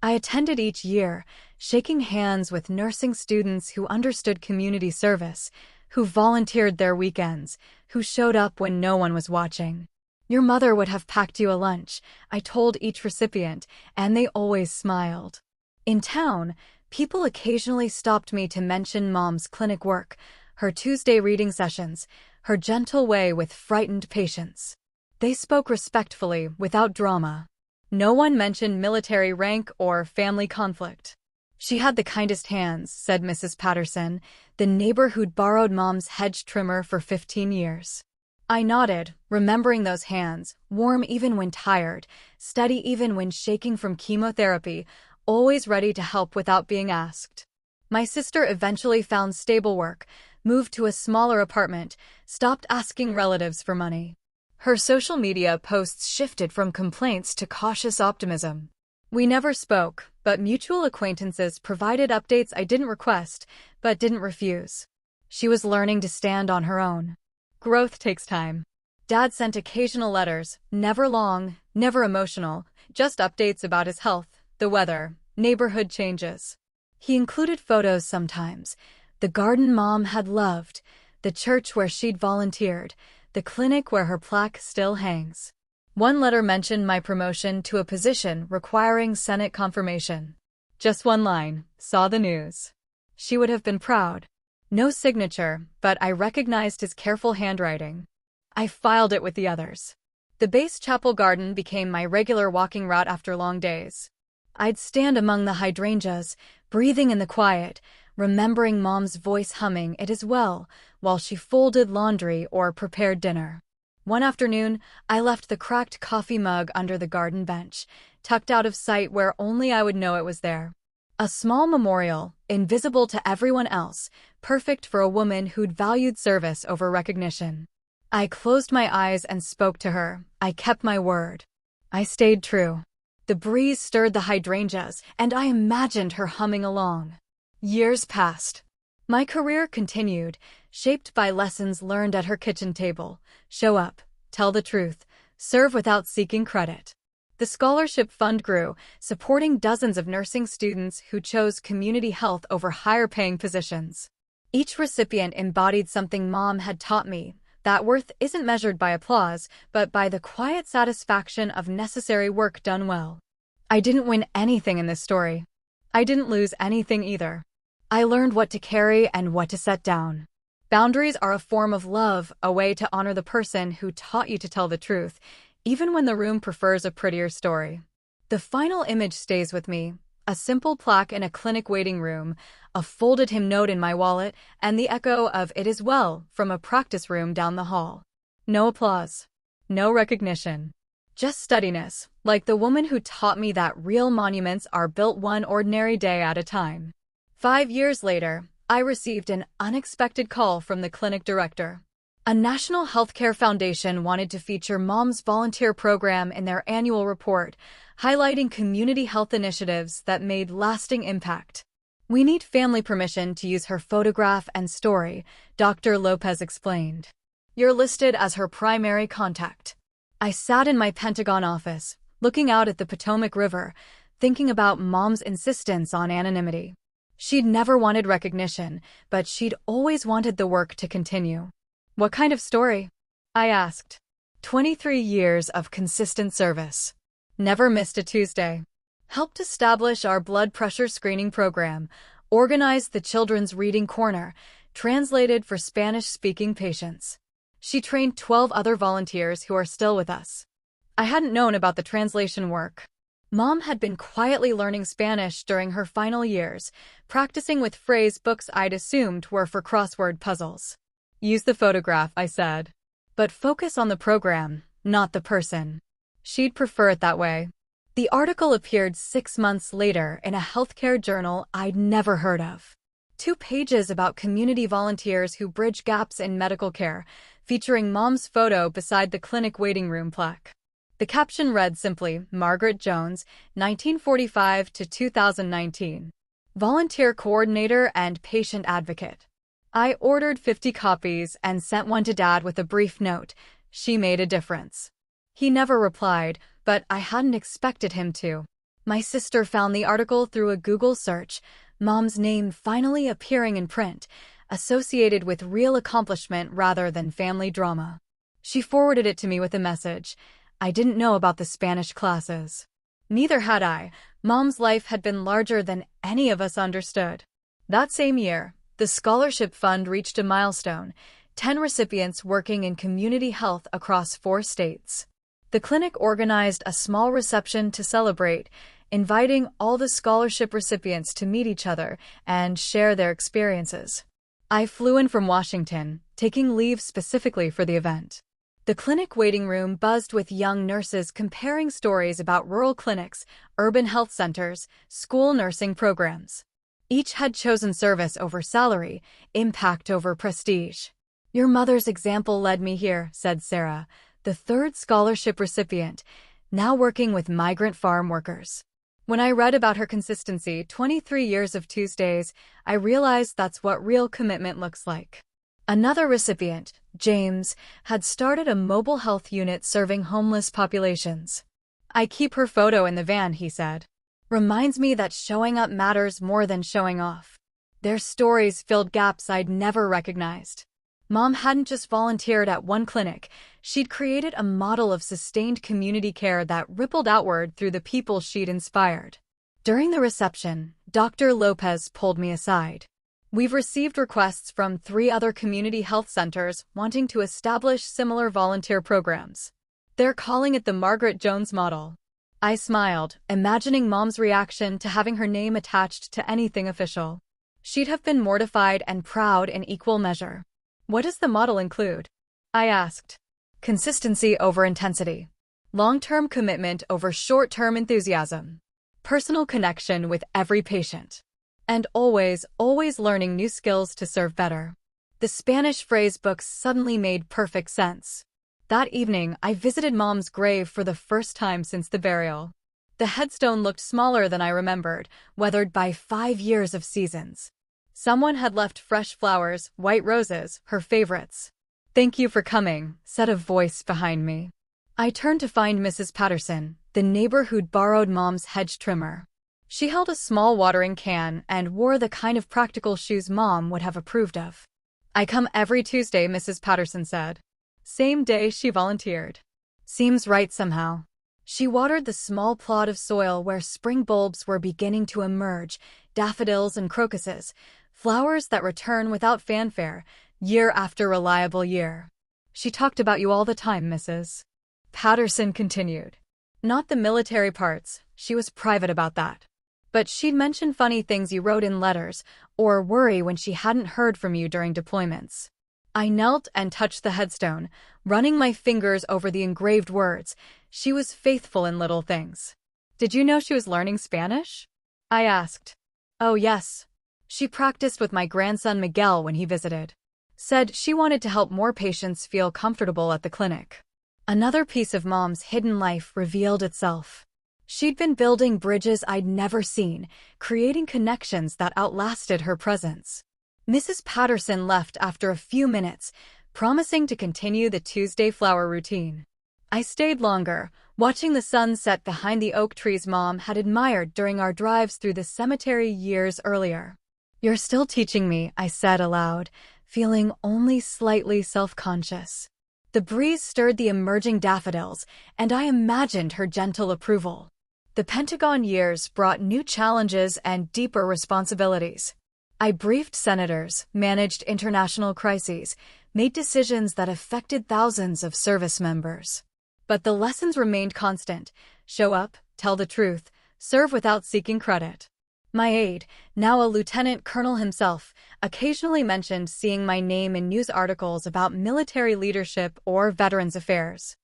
I attended each year, shaking hands with nursing students who understood community service, who volunteered their weekends, who showed up when no one was watching. "Your mother would have packed you a lunch," I told each recipient, and they always smiled. In town, people occasionally stopped me to mention Mom's clinic work, her Tuesday reading sessions, her gentle way with frightened patients. They spoke respectfully, without drama. No one mentioned military rank or family conflict. "She had the kindest hands," said Mrs. Patterson, the neighbor who'd borrowed Mom's hedge trimmer for 15 years. I nodded, remembering those hands, warm even when tired, steady even when shaking from chemotherapy, always ready to help without being asked. My sister eventually found stable work, moved to a smaller apartment, stopped asking relatives for money. Her social media posts shifted from complaints to cautious optimism. We never spoke, but mutual acquaintances provided updates I didn't request, but didn't refuse. She was learning to stand on her own. Growth takes time. Dad sent occasional letters, never long, never emotional, just updates about his health, the weather, neighborhood changes. He included photos sometimes, the garden Mom had loved, the church where she'd volunteered, the clinic where her plaque still hangs. One letter mentioned my promotion to a position requiring Senate confirmation. Just one line, "Saw the news." She would have been proud. No signature, but I recognized his careful handwriting. I filed it with the others. The base chapel garden became my regular walking route after long days. I'd stand among the hydrangeas, breathing in the quiet, remembering Mom's voice humming it as well, while she folded laundry or prepared dinner. One afternoon, I left the cracked coffee mug under the garden bench, tucked out of sight where only I would know it was there. A small memorial, invisible to everyone else, perfect for a woman who'd valued service over recognition. I closed my eyes and spoke to her. I kept my word. I stayed true. The breeze stirred the hydrangeas, and I imagined her humming along. Years passed. My career continued, shaped by lessons learned at her kitchen table. Show up, tell the truth, serve without seeking credit. The scholarship fund grew, supporting dozens of nursing students who chose community health over higher-paying positions. Each recipient embodied something Mom had taught me, that worth isn't measured by applause, but by the quiet satisfaction of necessary work done well. I didn't win anything in this story. I didn't lose anything either. I learned what to carry and what to set down. Boundaries are a form of love, a way to honor the person who taught you to tell the truth, even when the room prefers a prettier story. The final image stays with me, a simple plaque in a clinic waiting room, a folded hymn note in my wallet, and the echo of "It is well" from a practice room down the hall. No applause. No recognition. Just steadiness, like the woman who taught me that real monuments are built one ordinary day at a time. 5 years later, I received an unexpected call from the clinic director. A national healthcare foundation wanted to feature Mom's volunteer program in their annual report, highlighting community health initiatives that made lasting impact. "We need family permission to use her photograph and story," Dr. Lopez explained. "You're listed as her primary contact." I sat in my Pentagon office, looking out at the Potomac River, thinking about Mom's insistence on anonymity. She'd never wanted recognition, but she'd always wanted the work to continue. "What kind of story?" I asked. 23 years of consistent service. Never missed a Tuesday. Helped establish our blood pressure screening program, organized the Children's Reading Corner, translated for Spanish-speaking patients. She trained 12 other volunteers who are still with us. I hadn't known about the translation work. Mom had been quietly learning Spanish during her final years, practicing with phrase books I'd assumed were for crossword puzzles. "Use the photograph," I said. "But focus on the program, not the person." She'd prefer it that way. The article appeared 6 months later in a healthcare journal I'd never heard of. 2 pages about community volunteers who bridge gaps in medical care, featuring Mom's photo beside the clinic waiting room plaque. The caption read simply, "Margaret Jones, 1945 to 2019. Volunteer coordinator and patient advocate." I ordered 50 copies and sent one to Dad with a brief note. "She made a difference." He never replied, but I hadn't expected him to. My sister found the article through a Google search, Mom's name finally appearing in print, associated with real accomplishment rather than family drama. She forwarded it to me with a message. I didn't know about the Spanish classes. Neither had I. Mom's life had been larger than any of us understood. That same year, the scholarship fund reached a milestone, 10 recipients working in community health across 4 states. The clinic organized a small reception to celebrate, inviting all the scholarship recipients to meet each other and share their experiences. I flew in from Washington, taking leave specifically for the event. The clinic waiting room buzzed with young nurses comparing stories about rural clinics, urban health centers, school nursing programs. Each had chosen service over salary, impact over prestige. "Your mother's example led me here," said Sarah, the 3rd scholarship recipient, now working with migrant farm workers. When I read about her consistency, 23 years of Tuesdays, I realized that's what real commitment looks like. Another recipient, James, had started a mobile health unit serving homeless populations. "I keep her photo in the van," he said. "Reminds me that showing up matters more than showing off." Their stories filled gaps I'd never recognized. Mom hadn't just volunteered at one clinic, she'd created a model of sustained community care that rippled outward through the people she'd inspired. During the reception, Dr. Lopez pulled me aside. "We've received requests from 3 other community health centers wanting to establish similar volunteer programs. They're calling it the Margaret Jones model." I smiled, imagining Mom's reaction to having her name attached to anything official. She'd have been mortified and proud in equal measure. "What does the model include?" I asked. "Consistency over intensity. Long-term commitment over short-term enthusiasm. Personal connection with every patient. And always learning new skills to serve better." The Spanish phrase books suddenly made perfect sense. That evening, I visited Mom's grave for the first time since the burial. The headstone looked smaller than I remembered, weathered by 5 years of seasons. Someone had left fresh flowers, white roses, her favorites. "Thank you for coming," said a voice behind me. I turned to find Mrs. Patterson, the neighbor who'd borrowed Mom's hedge trimmer. She held a small watering can and wore the kind of practical shoes Mom would have approved of. "I come every Tuesday," Mrs. Patterson said. Same day she volunteered. Seems right somehow. She watered the small plot of soil where spring bulbs were beginning to emerge, daffodils and crocuses, flowers that return without fanfare, year after reliable year. "She talked about you all the time, Mrs. Patterson continued. Not the military parts, she was private about that. But she'd mention funny things you wrote in letters, or worry when she hadn't heard from you during deployments. I knelt and touched the headstone, running my fingers over the engraved words. She was faithful in little things. Did you know she was learning Spanish? I asked. Oh, yes. She practiced with my grandson Miguel when he visited. Said she wanted to help more patients feel comfortable at the clinic. Another piece of Mom's hidden life revealed itself. She'd been building bridges I'd never seen, creating connections that outlasted her presence. Mrs. Patterson left after a few minutes, promising to continue the Tuesday flower routine. I stayed longer, watching the sun set behind the oak trees Mom had admired during our drives through the cemetery years earlier. You're still teaching me, I said aloud, feeling only slightly self-conscious. The breeze stirred the emerging daffodils, and I imagined her gentle approval. The Pentagon years brought new challenges and deeper responsibilities. I briefed senators, managed international crises, made decisions that affected thousands of service members. But the lessons remained constant: show up, tell the truth, serve without seeking credit. My aide, now a lieutenant colonel himself, occasionally mentioned seeing my name in news articles about military leadership or veterans affairs.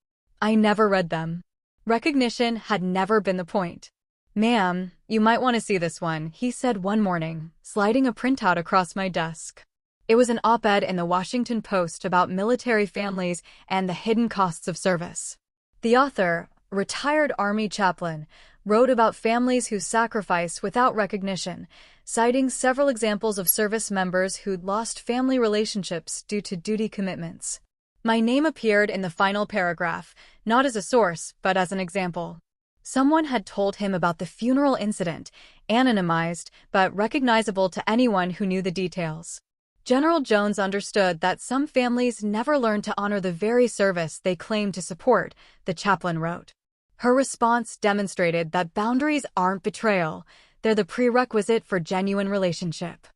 I never read them. Recognition had never been the point. Ma'am, you might want to see this one, he said one morning, sliding a printout across my desk. It was an op-ed in the Washington Post about military families and the hidden costs of service. The author, retired Army chaplain, wrote about families who sacrifice without recognition, citing several examples of service members who'd lost family relationships due to duty commitments. My name appeared in the final paragraph, not as a source, but as an example. Someone had told him about the funeral incident, anonymized but recognizable to anyone who knew the details. General Jones understood that some families never learn to honor the very service they claim to support, the chaplain wrote. Her response demonstrated that boundaries aren't betrayal, they're the prerequisite for genuine relationship.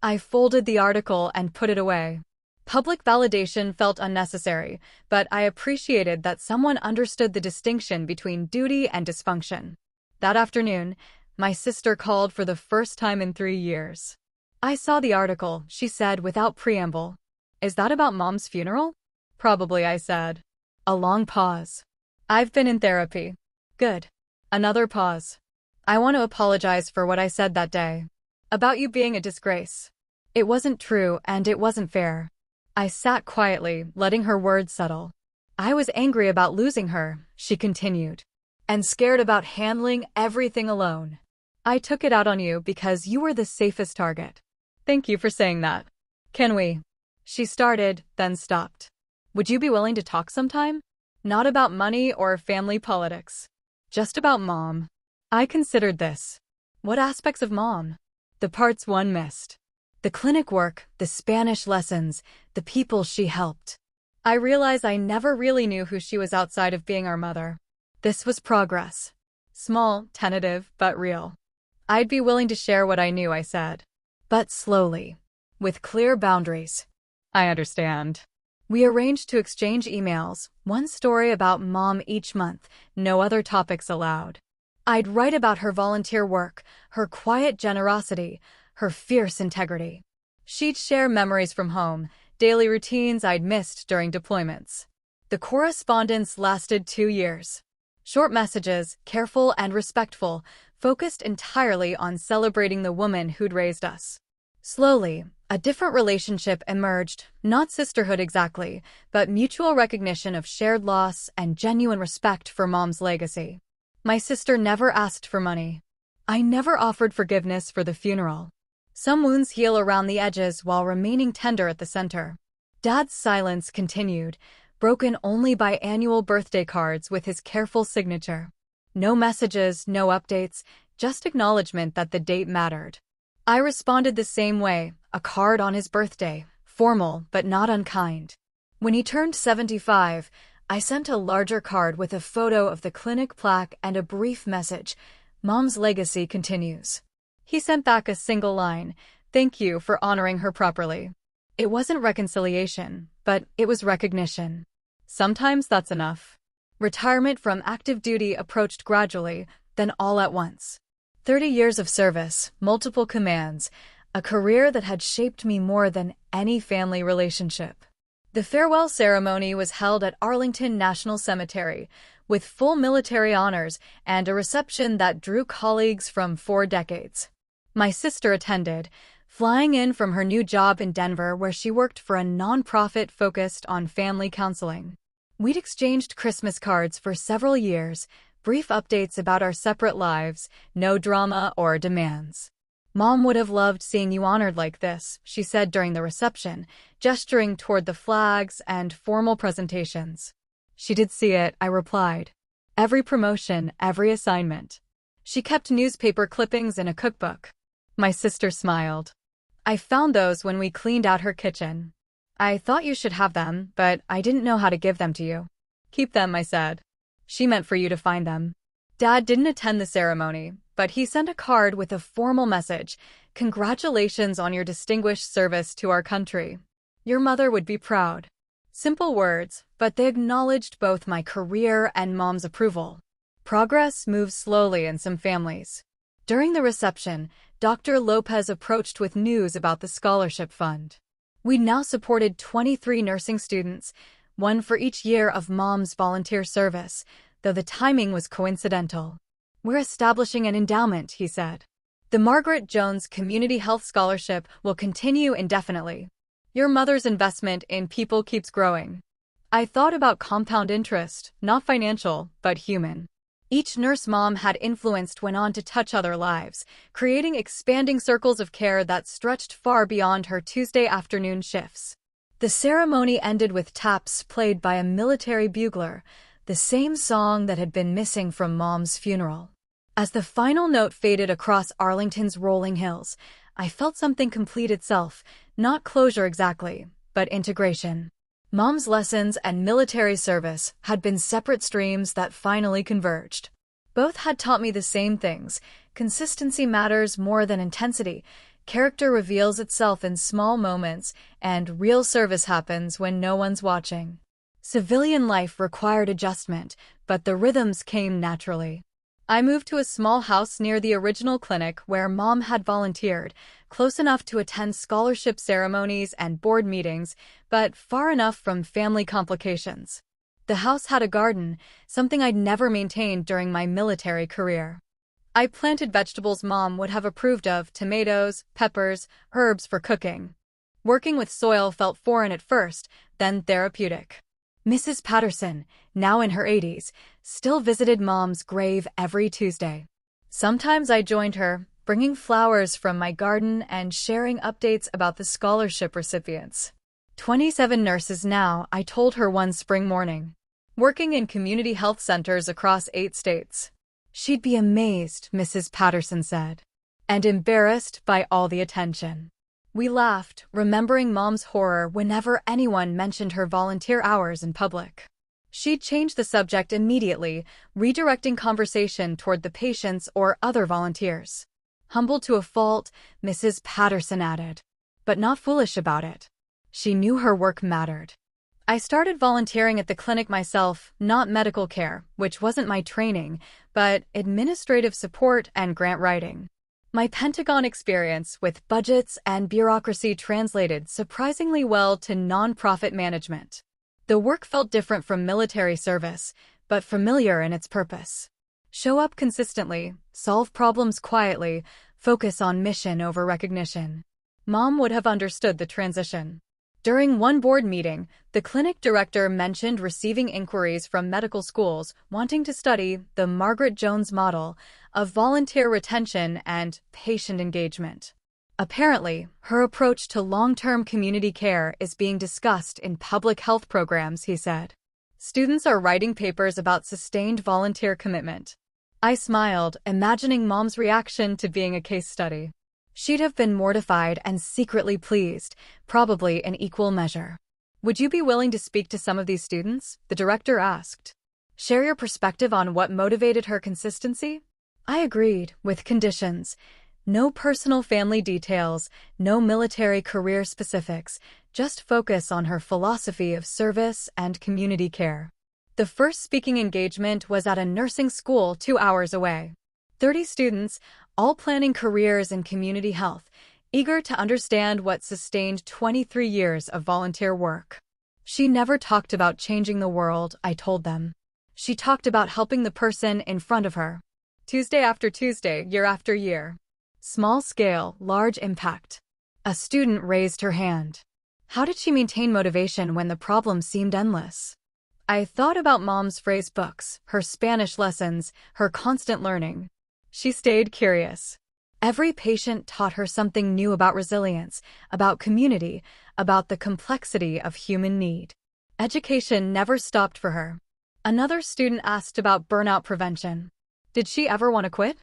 I folded the article and put it away. Public validation felt unnecessary, but I appreciated that someone understood the distinction between duty and dysfunction. That afternoon, my sister called for the first time in 3 years. I saw the article, she said without preamble. Is that about Mom's funeral? Probably, I said. A long pause. I've been in therapy. Good. Another pause. I want to apologize for what I said that day. About you being a disgrace. It wasn't true and it wasn't fair. I sat quietly, letting her words settle. I was angry about losing her, she continued, and scared about handling everything alone. I took it out on you because you were the safest target. Thank you for saying that. Can we? She started, then stopped. Would you be willing to talk sometime? Not about money or family politics. Just about Mom. I considered this. What aspects of Mom? The parts one missed. The clinic work, the Spanish lessons, the people she helped. I realized I never really knew who she was outside of being our mother. This was progress. Small, tentative, but real. I'd be willing to share what I knew, I said. But slowly. With clear boundaries. I understand. We arranged to exchange emails, one story about Mom each month, no other topics allowed. I'd write about her volunteer work, her quiet generosity, her fierce integrity. She'd share memories from home, daily routines I'd missed during deployments. The correspondence lasted 2 years. Short messages, careful and respectful, focused entirely on celebrating the woman who'd raised us. Slowly, a different relationship emerged, not sisterhood exactly, but mutual recognition of shared loss and genuine respect for Mom's legacy. My sister never asked for money. I never offered forgiveness for the funeral. Some wounds heal around the edges while remaining tender at the center. Dad's silence continued, broken only by annual birthday cards with his careful signature. No messages, no updates, just acknowledgement that the date mattered. I responded the same way, a card on his birthday, formal but not unkind. When he turned 75, I sent a larger card with a photo of the clinic plaque and a brief message, "Mom's legacy continues." He sent back a single line, "Thank you for honoring her properly." It wasn't reconciliation, but it was recognition. Sometimes that's enough. Retirement from active duty approached gradually, then all at once. 30 years of service, multiple commands, a career that had shaped me more than any family relationship. The farewell ceremony was held at Arlington National Cemetery, with full military honors and a reception that drew colleagues from 4 decades. My sister attended, flying in from her new job in Denver where she worked for a nonprofit focused on family counseling. We'd exchanged Christmas cards for several years, brief updates about our separate lives, no drama or demands. "Mom would have loved seeing you honored like this," she said during the reception, gesturing toward the flags and formal presentations. "She did see it," I replied. "Every promotion, every assignment." She kept newspaper clippings in a cookbook. My sister smiled. "I found those when we cleaned out her kitchen. I thought you should have them, but I didn't know how to give them to you." "Keep them," I said. "She meant for you to find them." Dad didn't attend the ceremony, but he sent a card with a formal message. "Congratulations on your distinguished service to our country. Your mother would be proud." Simple words, but they acknowledged both my career and Mom's approval. Progress moves slowly in some families. During the reception, Dr. Lopez approached with news about the scholarship fund. We'd now supported 23 nursing students, one for each year of Mom's volunteer service, though the timing was coincidental. "We're establishing an endowment," he said. "The Margaret Jones Community Health Scholarship will continue indefinitely. Your mother's investment in people keeps growing." I thought about compound interest, not financial, but human. Each nurse Mom had influenced went on to touch other lives, creating expanding circles of care that stretched far beyond her Tuesday afternoon shifts. The ceremony ended with taps played by a military bugler, the same song that had been missing from Mom's funeral. As the final note faded across Arlington's rolling hills, I felt something complete itself, not closure exactly, but integration. Mom's lessons and military service had been separate streams that finally converged. Both had taught me the same things. Consistency matters more than intensity. Character reveals itself in small moments, and real service happens when no one's watching. Civilian life required adjustment, but the rhythms came naturally. I moved to a small house near the original clinic where Mom had volunteered, close enough to attend scholarship ceremonies and board meetings, but far enough from family complications. The house had a garden, something I'd never maintained during my military career. I planted vegetables Mom would have approved of: tomatoes, peppers, herbs for cooking. Working with soil felt foreign at first, then therapeutic. Mrs. Patterson, now in her 80s, still visited Mom's grave every Tuesday. Sometimes I joined her, bringing flowers from my garden and sharing updates about the scholarship recipients. 27 nurses now, I told her one spring morning, working in community health centers across 8 states. "She'd be amazed," Mrs. Patterson said, and embarrassed by all the attention. We laughed, remembering Mom's horror whenever anyone mentioned her volunteer hours in public. She'd change the subject immediately, redirecting conversation toward the patients or other volunteers. Humbled to a fault, Mrs. Patterson added, but not foolish about it. She knew her work mattered. I started volunteering at the clinic myself, not medical care, which wasn't my training, but administrative support and grant writing. My Pentagon experience with budgets and bureaucracy translated surprisingly well to nonprofit management. The work felt different from military service, but familiar in its purpose. Show up consistently, solve problems quietly, focus on mission over recognition. Mom would have understood the transition. During one board meeting, the clinic director mentioned receiving inquiries from medical schools wanting to study the Margaret Jones model of volunteer retention and patient engagement. Apparently, her approach to long-term community care is being discussed in public health programs, he said. Students are writing papers about sustained volunteer commitment. I smiled, imagining Mom's reaction to being a case study. She'd have been mortified and secretly pleased, probably in equal measure. "Would you be willing to speak to some of these students?" the director asked. "Share your perspective on what motivated her consistency?" I agreed, with conditions. No personal family details, no military career specifics, just focus on her philosophy of service and community care. The first speaking engagement was at a nursing school 2 hours away. 30 students, all planning careers in community health, eager to understand what sustained 23 years of volunteer work. She never talked about changing the world, I told them. She talked about helping the person in front of her. Tuesday after Tuesday, year after year. Small scale, large impact. A student raised her hand. How did she maintain motivation when the problem seemed endless? I thought about Mom's phrase books, her Spanish lessons, her constant learning. She stayed curious. Every patient taught her something new about resilience, about community, about the complexity of human need. Education never stopped for her. Another student asked about burnout prevention. Did she ever want to quit?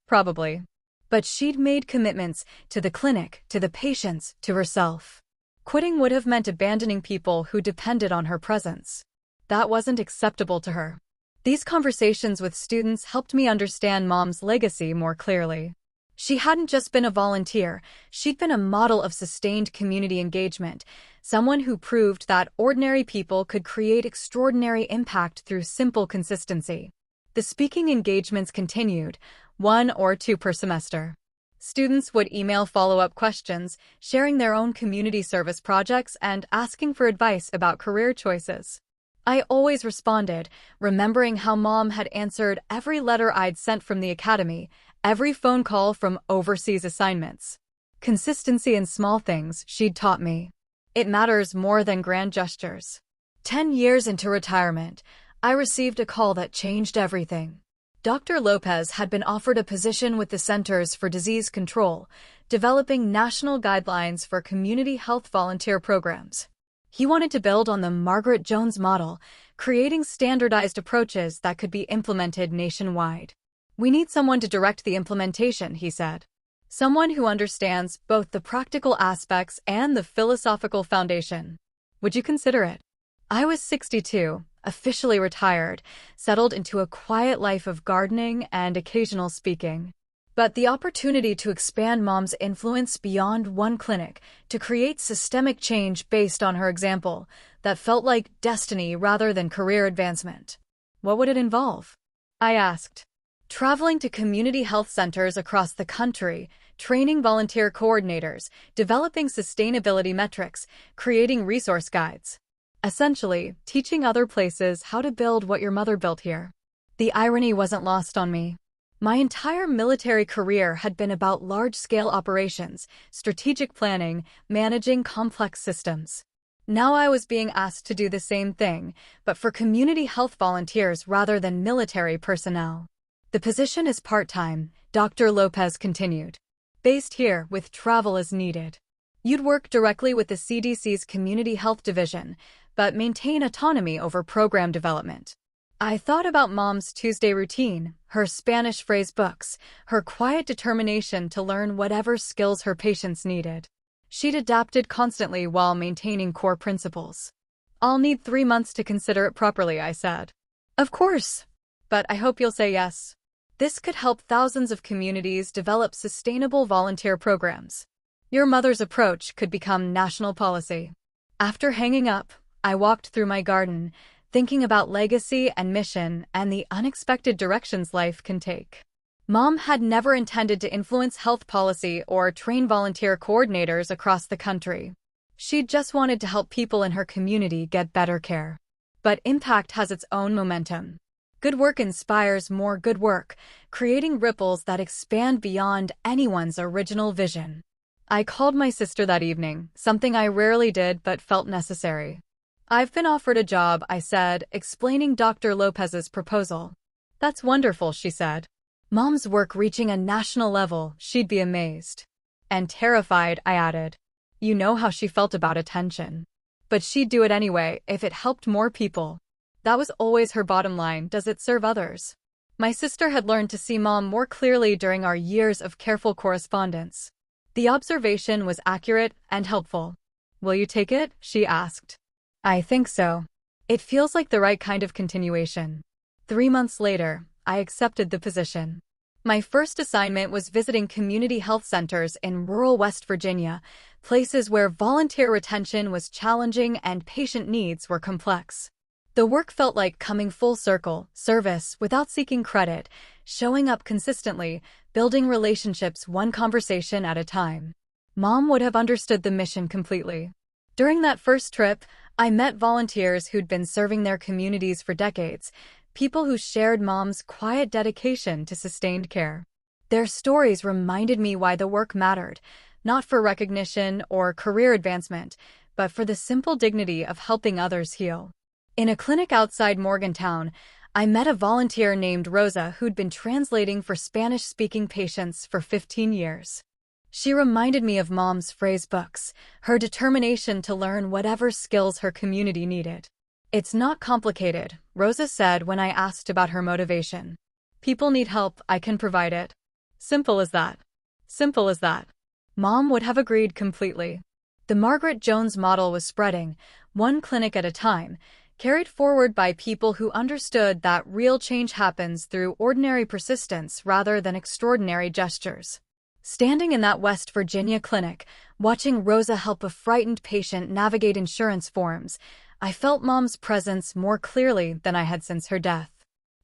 Probably. But she'd made commitments to the clinic, to the patients, to herself. Quitting would have meant abandoning people who depended on her presence. That wasn't acceptable to her. These conversations with students helped me understand Mom's legacy more clearly. She hadn't just been a volunteer, she'd been a model of sustained community engagement, someone who proved that ordinary people could create extraordinary impact through simple consistency. The speaking engagements continued, 1 or 2 per semester. Students would email follow-up questions, sharing their own community service projects and asking for advice about career choices. I always responded, remembering how Mom had answered every letter I'd sent from the academy, every phone call from overseas assignments. Consistency in small things, she'd taught me. It matters more than grand gestures. 10 years into retirement, I received a call that changed everything. Dr. Lopez had been offered a position with the Centers for Disease Control, developing national guidelines for community health volunteer programs. He wanted to build on the Margaret Jones model, creating standardized approaches that could be implemented nationwide. We need someone to direct the implementation, he said. Someone who understands both the practical aspects and the philosophical foundation. Would you consider it? I was 62, officially retired, settled into a quiet life of gardening and occasional speaking. But the opportunity to expand Mom's influence beyond one clinic, to create systemic change based on her example, that felt like destiny rather than career advancement. What would it involve? I asked. Traveling to community health centers across the country, training volunteer coordinators, developing sustainability metrics, creating resource guides. Essentially, teaching other places how to build what your mother built here. The irony wasn't lost on me. My entire military career had been about large-scale operations, strategic planning, managing complex systems. Now I was being asked to do the same thing, but for community health volunteers rather than military personnel. The position is part-time, Dr. Lopez continued. Based here, with travel as needed. You'd work directly with the CDC's Community Health Division, but maintain autonomy over program development. I thought about Mom's Tuesday routine, her Spanish phrase books, her quiet determination to learn whatever skills her patients needed. She'd adapted constantly while maintaining core principles. I'll need 3 months to consider it properly, I said. Of course. But I hope you'll say yes. This could help thousands of communities develop sustainable volunteer programs. Your mother's approach could become national policy. After hanging up, I walked through my garden, thinking about legacy and mission and the unexpected directions life can take. Mom had never intended to influence health policy or train volunteer coordinators across the country. She'd just wanted to help people in her community get better care. But impact has its own momentum. Good work inspires more good work, creating ripples that expand beyond anyone's original vision. I called my sister that evening, something I rarely did but felt necessary. I've been offered a job, I said, explaining Dr. Lopez's proposal. That's wonderful, she said. Mom's work reaching a national level, she'd be amazed. And terrified, I added. You know how she felt about attention. But she'd do it anyway, if it helped more people. That was always her bottom line, does it serve others? My sister had learned to see Mom more clearly during our years of careful correspondence. The observation was accurate and helpful. Will you take it? She asked. I think so. It feels like the right kind of continuation. 3 months later, I accepted the position. My first assignment was visiting community health centers in rural West Virginia, places where volunteer retention was challenging and patient needs were complex. The work felt like coming full circle, service without seeking credit, showing up consistently, building relationships one conversation at a time. Mom would have understood the mission completely. During that first trip, I met volunteers who'd been serving their communities for decades, people who shared Mom's quiet dedication to sustained care. Their stories reminded me why the work mattered, not for recognition or career advancement, but for the simple dignity of helping others heal. In a clinic outside Morgantown, I met a volunteer named Rosa who'd been translating for Spanish-speaking patients for 15 years. She reminded me of Mom's phrase books, her determination to learn whatever skills her community needed. "It's not complicated," Rosa said when I asked about her motivation. "People need help, I can provide it. Simple as that. Simple as that." Mom would have agreed completely. The Margaret Jones model was spreading, one clinic at a time, carried forward by people who understood that real change happens through ordinary persistence rather than extraordinary gestures. Standing in that West Virginia clinic, watching Rosa help a frightened patient navigate insurance forms, I felt Mom's presence more clearly than I had since her death.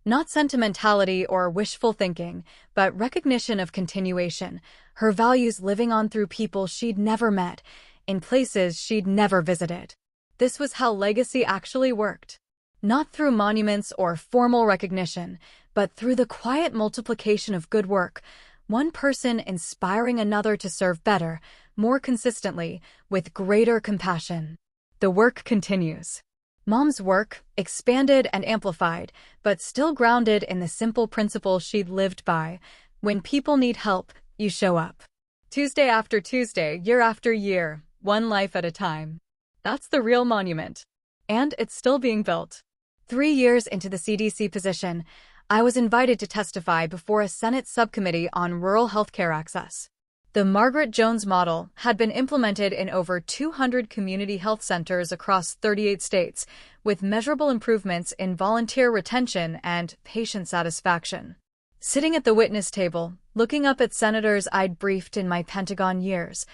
Not sentimentality or wishful thinking, but recognition of continuation, her values living on through people she'd never met, in places she'd never visited. This was how legacy actually worked. Not through monuments or formal recognition, but through the quiet multiplication of good work, one person inspiring another to serve better, more consistently, with greater compassion. The work continues. Mom's work, expanded and amplified, but still grounded in the simple principle she'd lived by: when people need help, you show up. Tuesday after Tuesday, year after year, one life at a time. That's the real monument. And it's still being built. 3 years into the CDC position, I was invited to testify before a Senate subcommittee on rural healthcare access. The Margaret Jones model had been implemented in over 200 community health centers across 38 states, with measurable improvements in volunteer retention and patient satisfaction. Sitting at the witness table, looking up at senators I'd briefed in my Pentagon years,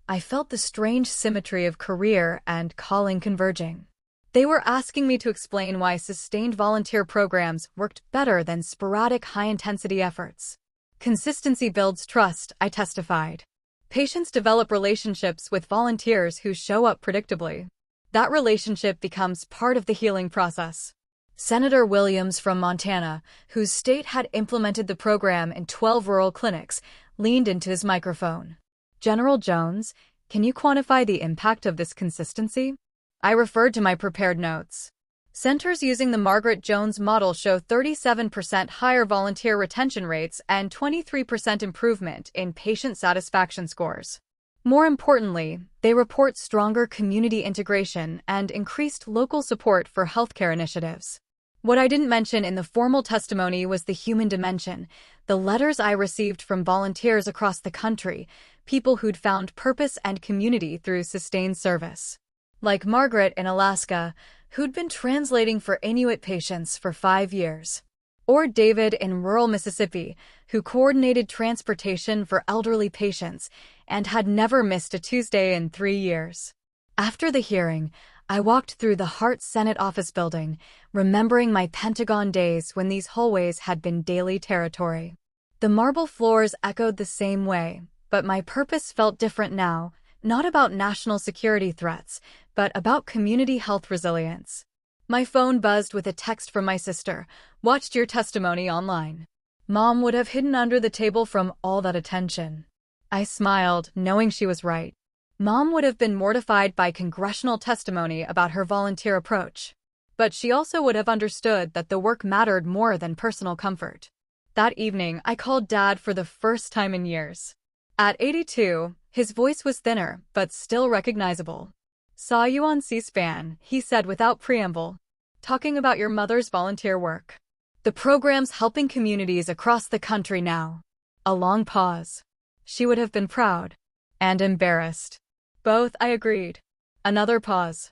I felt the strange symmetry of career and calling converging. They were asking me to explain why sustained volunteer programs worked better than sporadic high-intensity efforts. Consistency builds trust, I testified. Patients develop relationships with volunteers who show up predictably. That relationship becomes part of the healing process. Senator Williams from Montana, whose state had implemented the program in 12 rural clinics, leaned into his microphone. "General Jones, can you quantify the impact of this consistency?" I referred to my prepared notes. Centers using the Margaret Jones model show 37% higher volunteer retention rates and 23% improvement in patient satisfaction scores. More importantly, they report stronger community integration and increased local support for healthcare initiatives. What I didn't mention in the formal testimony was the human dimension, the letters I received from volunteers across the country, people who'd found purpose and community through sustained service. Like Margaret in Alaska, who'd been translating for Inuit patients for 5 years. Or David in rural Mississippi, who coordinated transportation for elderly patients and had never missed a Tuesday in 3 years. After the hearing, I walked through the Hart Senate office building, remembering my Pentagon days when these hallways had been daily territory. The marble floors echoed the same way, but my purpose felt different now, not about national security threats, but about community health resilience. My phone buzzed with a text from my sister. "Watched your testimony online." Mom would have hidden under the table from all that attention. I smiled, knowing she was right. Mom would have been mortified by congressional testimony about her volunteer approach. But she also would have understood that the work mattered more than personal comfort. That evening, I called Dad for the first time in years. At 82, his voice was thinner, but still recognizable. "Saw you on C-SPAN," he said without preamble, "talking about your mother's volunteer work. The program's helping communities across the country now." A long pause. She would have been proud. And embarrassed. Both, I agreed. Another pause.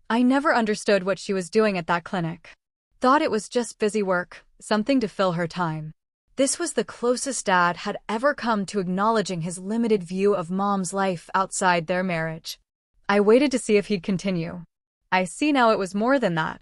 I never understood what she was doing at that clinic. Thought it was just busy work, something to fill her time. This was the closest Dad had ever come to acknowledging his limited view of Mom's life outside their marriage. I waited to see if he'd continue. I see now it was more than that.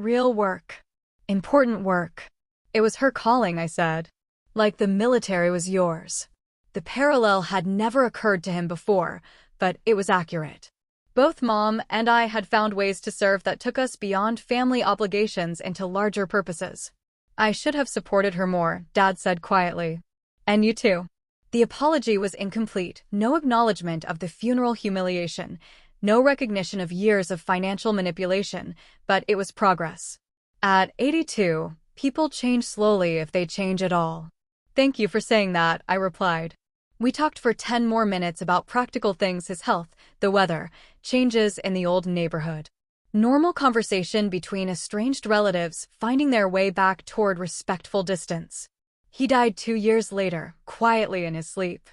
Real work. Important work. It was her calling, I said. Like the military was yours. The parallel had never occurred to him before, but it was accurate. Both Mom and I had found ways to serve that took us beyond family obligations into larger purposes. I should have supported her more, Dad said quietly. And you too. The apology was incomplete, no acknowledgement of the funeral humiliation, no recognition of years of financial manipulation, but it was progress. At 82, people change slowly if they change at all. Thank you for saying that, I replied. We talked for 10 more minutes about practical things: his health, the weather, changes in the old neighborhood. Normal conversation between estranged relatives finding their way back toward respectful distance. He died 2 years later, quietly in his sleep.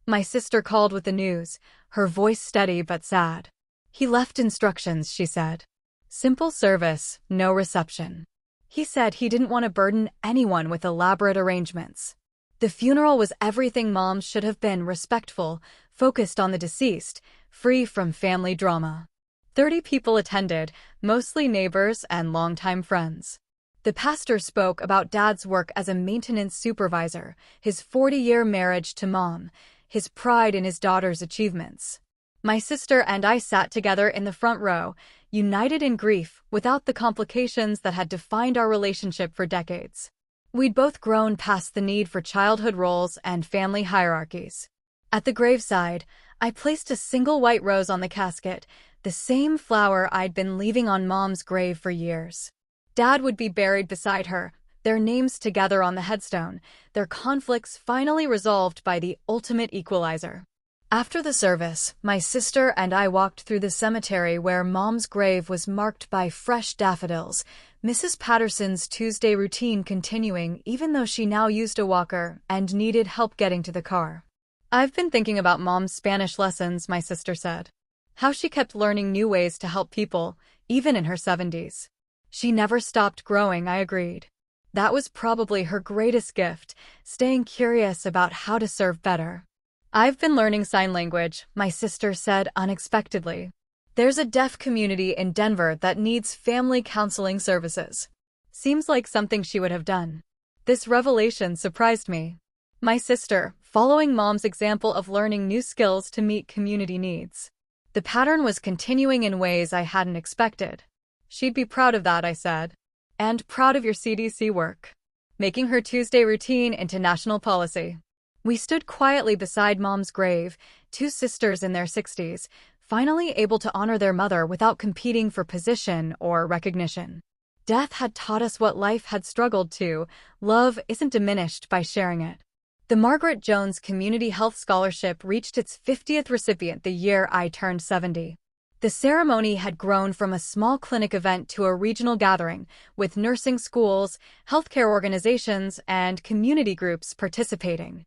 My sister called with the news, her voice steady but sad. He left instructions, she said. Simple service, no reception. He said he didn't want to burden anyone with elaborate arrangements. The funeral was everything moms should have been: respectful, focused on the deceased, free from family drama. 30 people attended, mostly neighbors and longtime friends. The pastor spoke about Dad's work as a maintenance supervisor, his 40-year marriage to Mom, his pride in his daughter's achievements. My sister and I sat together in the front row, united in grief without the complications that had defined our relationship for decades. We'd both grown past the need for childhood roles and family hierarchies. At the graveside, I placed a single white rose on the casket, the same flower I'd been leaving on Mom's grave for years. Dad would be buried beside her, their names together on the headstone, their conflicts finally resolved by the ultimate equalizer. After the service, my sister and I walked through the cemetery where Mom's grave was marked by fresh daffodils, Mrs. Patterson's Tuesday routine continuing even though she now used a walker and needed help getting to the car. I've been thinking about Mom's Spanish lessons, my sister said. How she kept learning new ways to help people, even in her 70s. She never stopped growing, I agreed. That was probably her greatest gift, staying curious about how to serve better. I've been learning sign language, my sister said unexpectedly. There's a deaf community in Denver that needs family counseling services. Seems like something she would have done. This revelation surprised me. My sister, following Mom's example of learning new skills to meet community needs. The pattern was continuing in ways I hadn't expected. She'd be proud of that, I said. And proud of your CDC work. Making her Tuesday routine into national policy. We stood quietly beside Mom's grave, 2 sisters in their 60s, finally able to honor their mother without competing for position or recognition. Death had taught us what life had struggled to: love isn't diminished by sharing it. The Margaret Jones Community Health Scholarship reached its 50th recipient the year I turned 70. The ceremony had grown from a small clinic event to a regional gathering, with nursing schools, healthcare organizations, and community groups participating.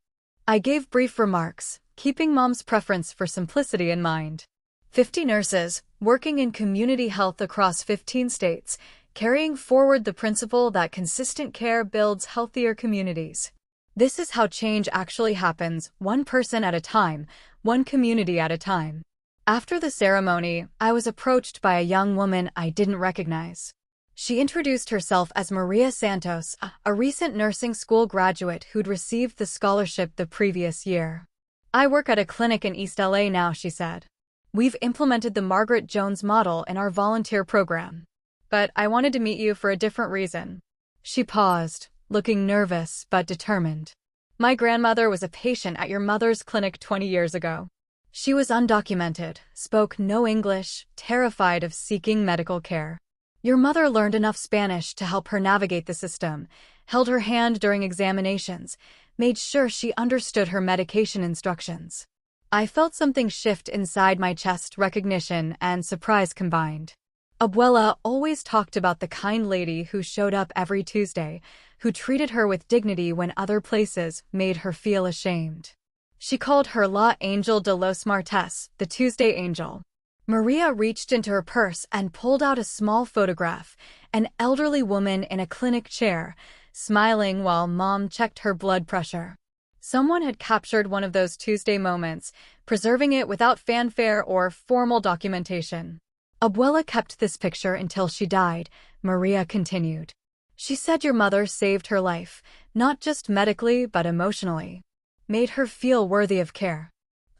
I gave brief remarks, keeping Mom's preference for simplicity in mind. 50 nurses, working in community health across 15 states, carrying forward the principle that consistent care builds healthier communities. This is how change actually happens, one person at a time, one community at a time. After the ceremony, I was approached by a young woman I didn't recognize. She introduced herself as Maria Santos, a recent nursing school graduate who'd received the scholarship the previous year. I work at a clinic in East LA now, she said. We've implemented the Margaret Jones model in our volunteer program. But I wanted to meet you for a different reason. She paused, looking nervous but determined. My grandmother was a patient at your mother's clinic 20 years ago. She was undocumented, spoke no English, terrified of seeking medical care. Your mother learned enough Spanish to help her navigate the system, held her hand during examinations, made sure she understood her medication instructions. I felt something shift inside my chest, recognition and surprise combined. Abuela always talked about the kind lady who showed up every Tuesday, who treated her with dignity when other places made her feel ashamed. She called her La Angel de los Martes, the Tuesday Angel. Maria reached into her purse and pulled out a small photograph, an elderly woman in a clinic chair, smiling while Mom checked her blood pressure. Someone had captured one of those Tuesday moments, preserving it without fanfare or formal documentation. Abuela kept this picture until she died, Maria continued. She said your mother saved her life, not just medically but emotionally. Made her feel worthy of care.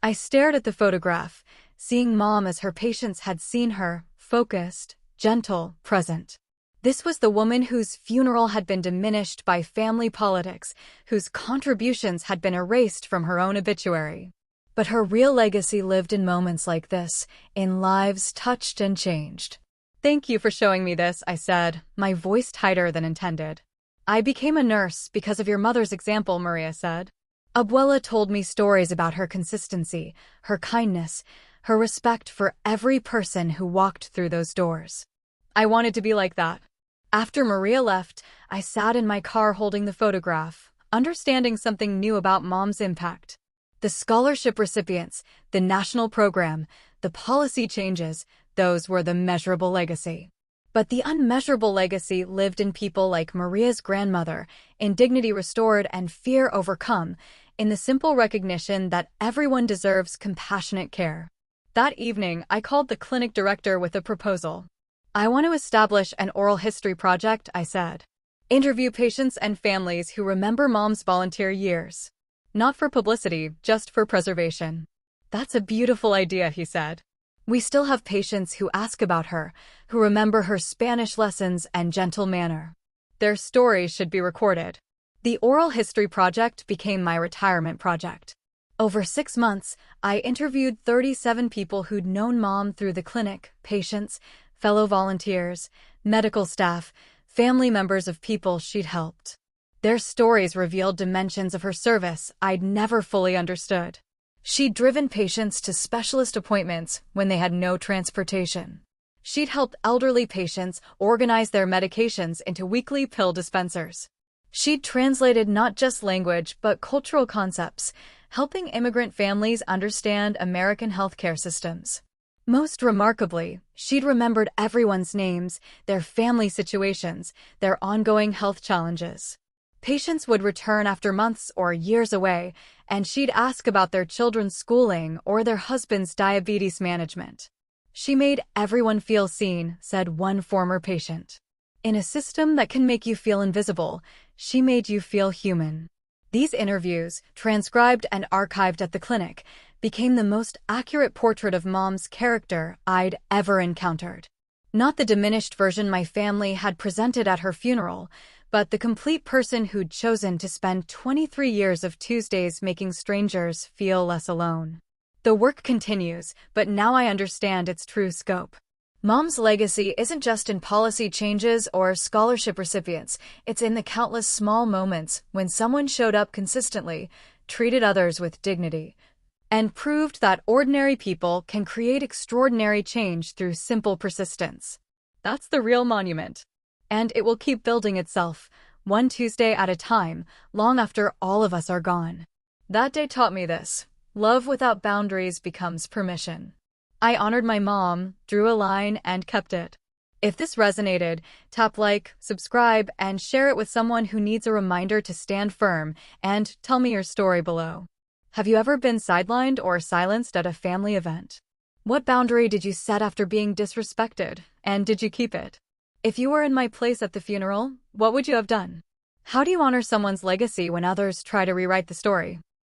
I stared at the photograph, seeing Mom as her patients had seen her, focused, gentle, present. This was the woman whose funeral had been diminished by family politics, whose contributions had been erased from her own obituary. But her real legacy lived in moments like this, in lives touched and changed. Thank you for showing me this, I said, my voice tighter than intended. I became a nurse because of your mother's example, Maria said. Abuela told me stories about her consistency, her kindness, her respect for every person who walked through those doors. I wanted to be like that. After Maria left, I sat in my car holding the photograph, understanding something new about Mom's impact. The scholarship recipients, the national program, the policy changes, those were the measurable legacy. But the unmeasurable legacy lived in people like Maria's grandmother, in dignity restored and fear overcome, in the simple recognition that everyone deserves compassionate care. That evening, I called the clinic director with a proposal. I want to establish an oral history project, I said. Interview patients and families who remember Mom's volunteer years. Not for publicity, just for preservation. That's a beautiful idea, he said. We still have patients who ask about her, who remember her Spanish lessons and gentle manner. Their stories should be recorded. The oral history project became my retirement project. Over 6 months, I interviewed 37 people who'd known Mom through the clinic, patients, fellow volunteers, medical staff, family members of people she'd helped. Their stories revealed dimensions of her service I'd never fully understood. She'd driven patients to specialist appointments when they had no transportation. She'd helped elderly patients organize their medications into weekly pill dispensers. She'd translated not just language but cultural concepts, helping immigrant families understand American healthcare systems. Most remarkably, she'd remembered everyone's names, their family situations, their ongoing health challenges. Patients would return after months or years away, and she'd ask about their children's schooling or their husband's diabetes management. She made everyone feel seen, said one former patient. In a system that can make you feel invisible, she made you feel human. These interviews, transcribed and archived at the clinic, became the most accurate portrait of Mom's character I'd ever encountered. Not the diminished version my family had presented at her funeral, but the complete person who'd chosen to spend 23 years of Tuesdays making strangers feel less alone. The work continues, but now I understand its true scope. Mom's legacy isn't just in policy changes or scholarship recipients, it's in the countless small moments when someone showed up consistently, treated others with dignity, and proved that ordinary people can create extraordinary change through simple persistence. That's the real monument. And it will keep building itself, one Tuesday at a time, long after all of us are gone. That day taught me this: love without boundaries becomes permission. I honored my mom, drew a line, and kept it. If this resonated, tap like, subscribe, and share it with someone who needs a reminder to stand firm, and tell me your story below. Have you ever been sidelined or silenced at a family event? What boundary did you set after being disrespected, and did you keep it? If you were in my place at the funeral, what would you have done? How do you honor someone's legacy when others try to rewrite the story?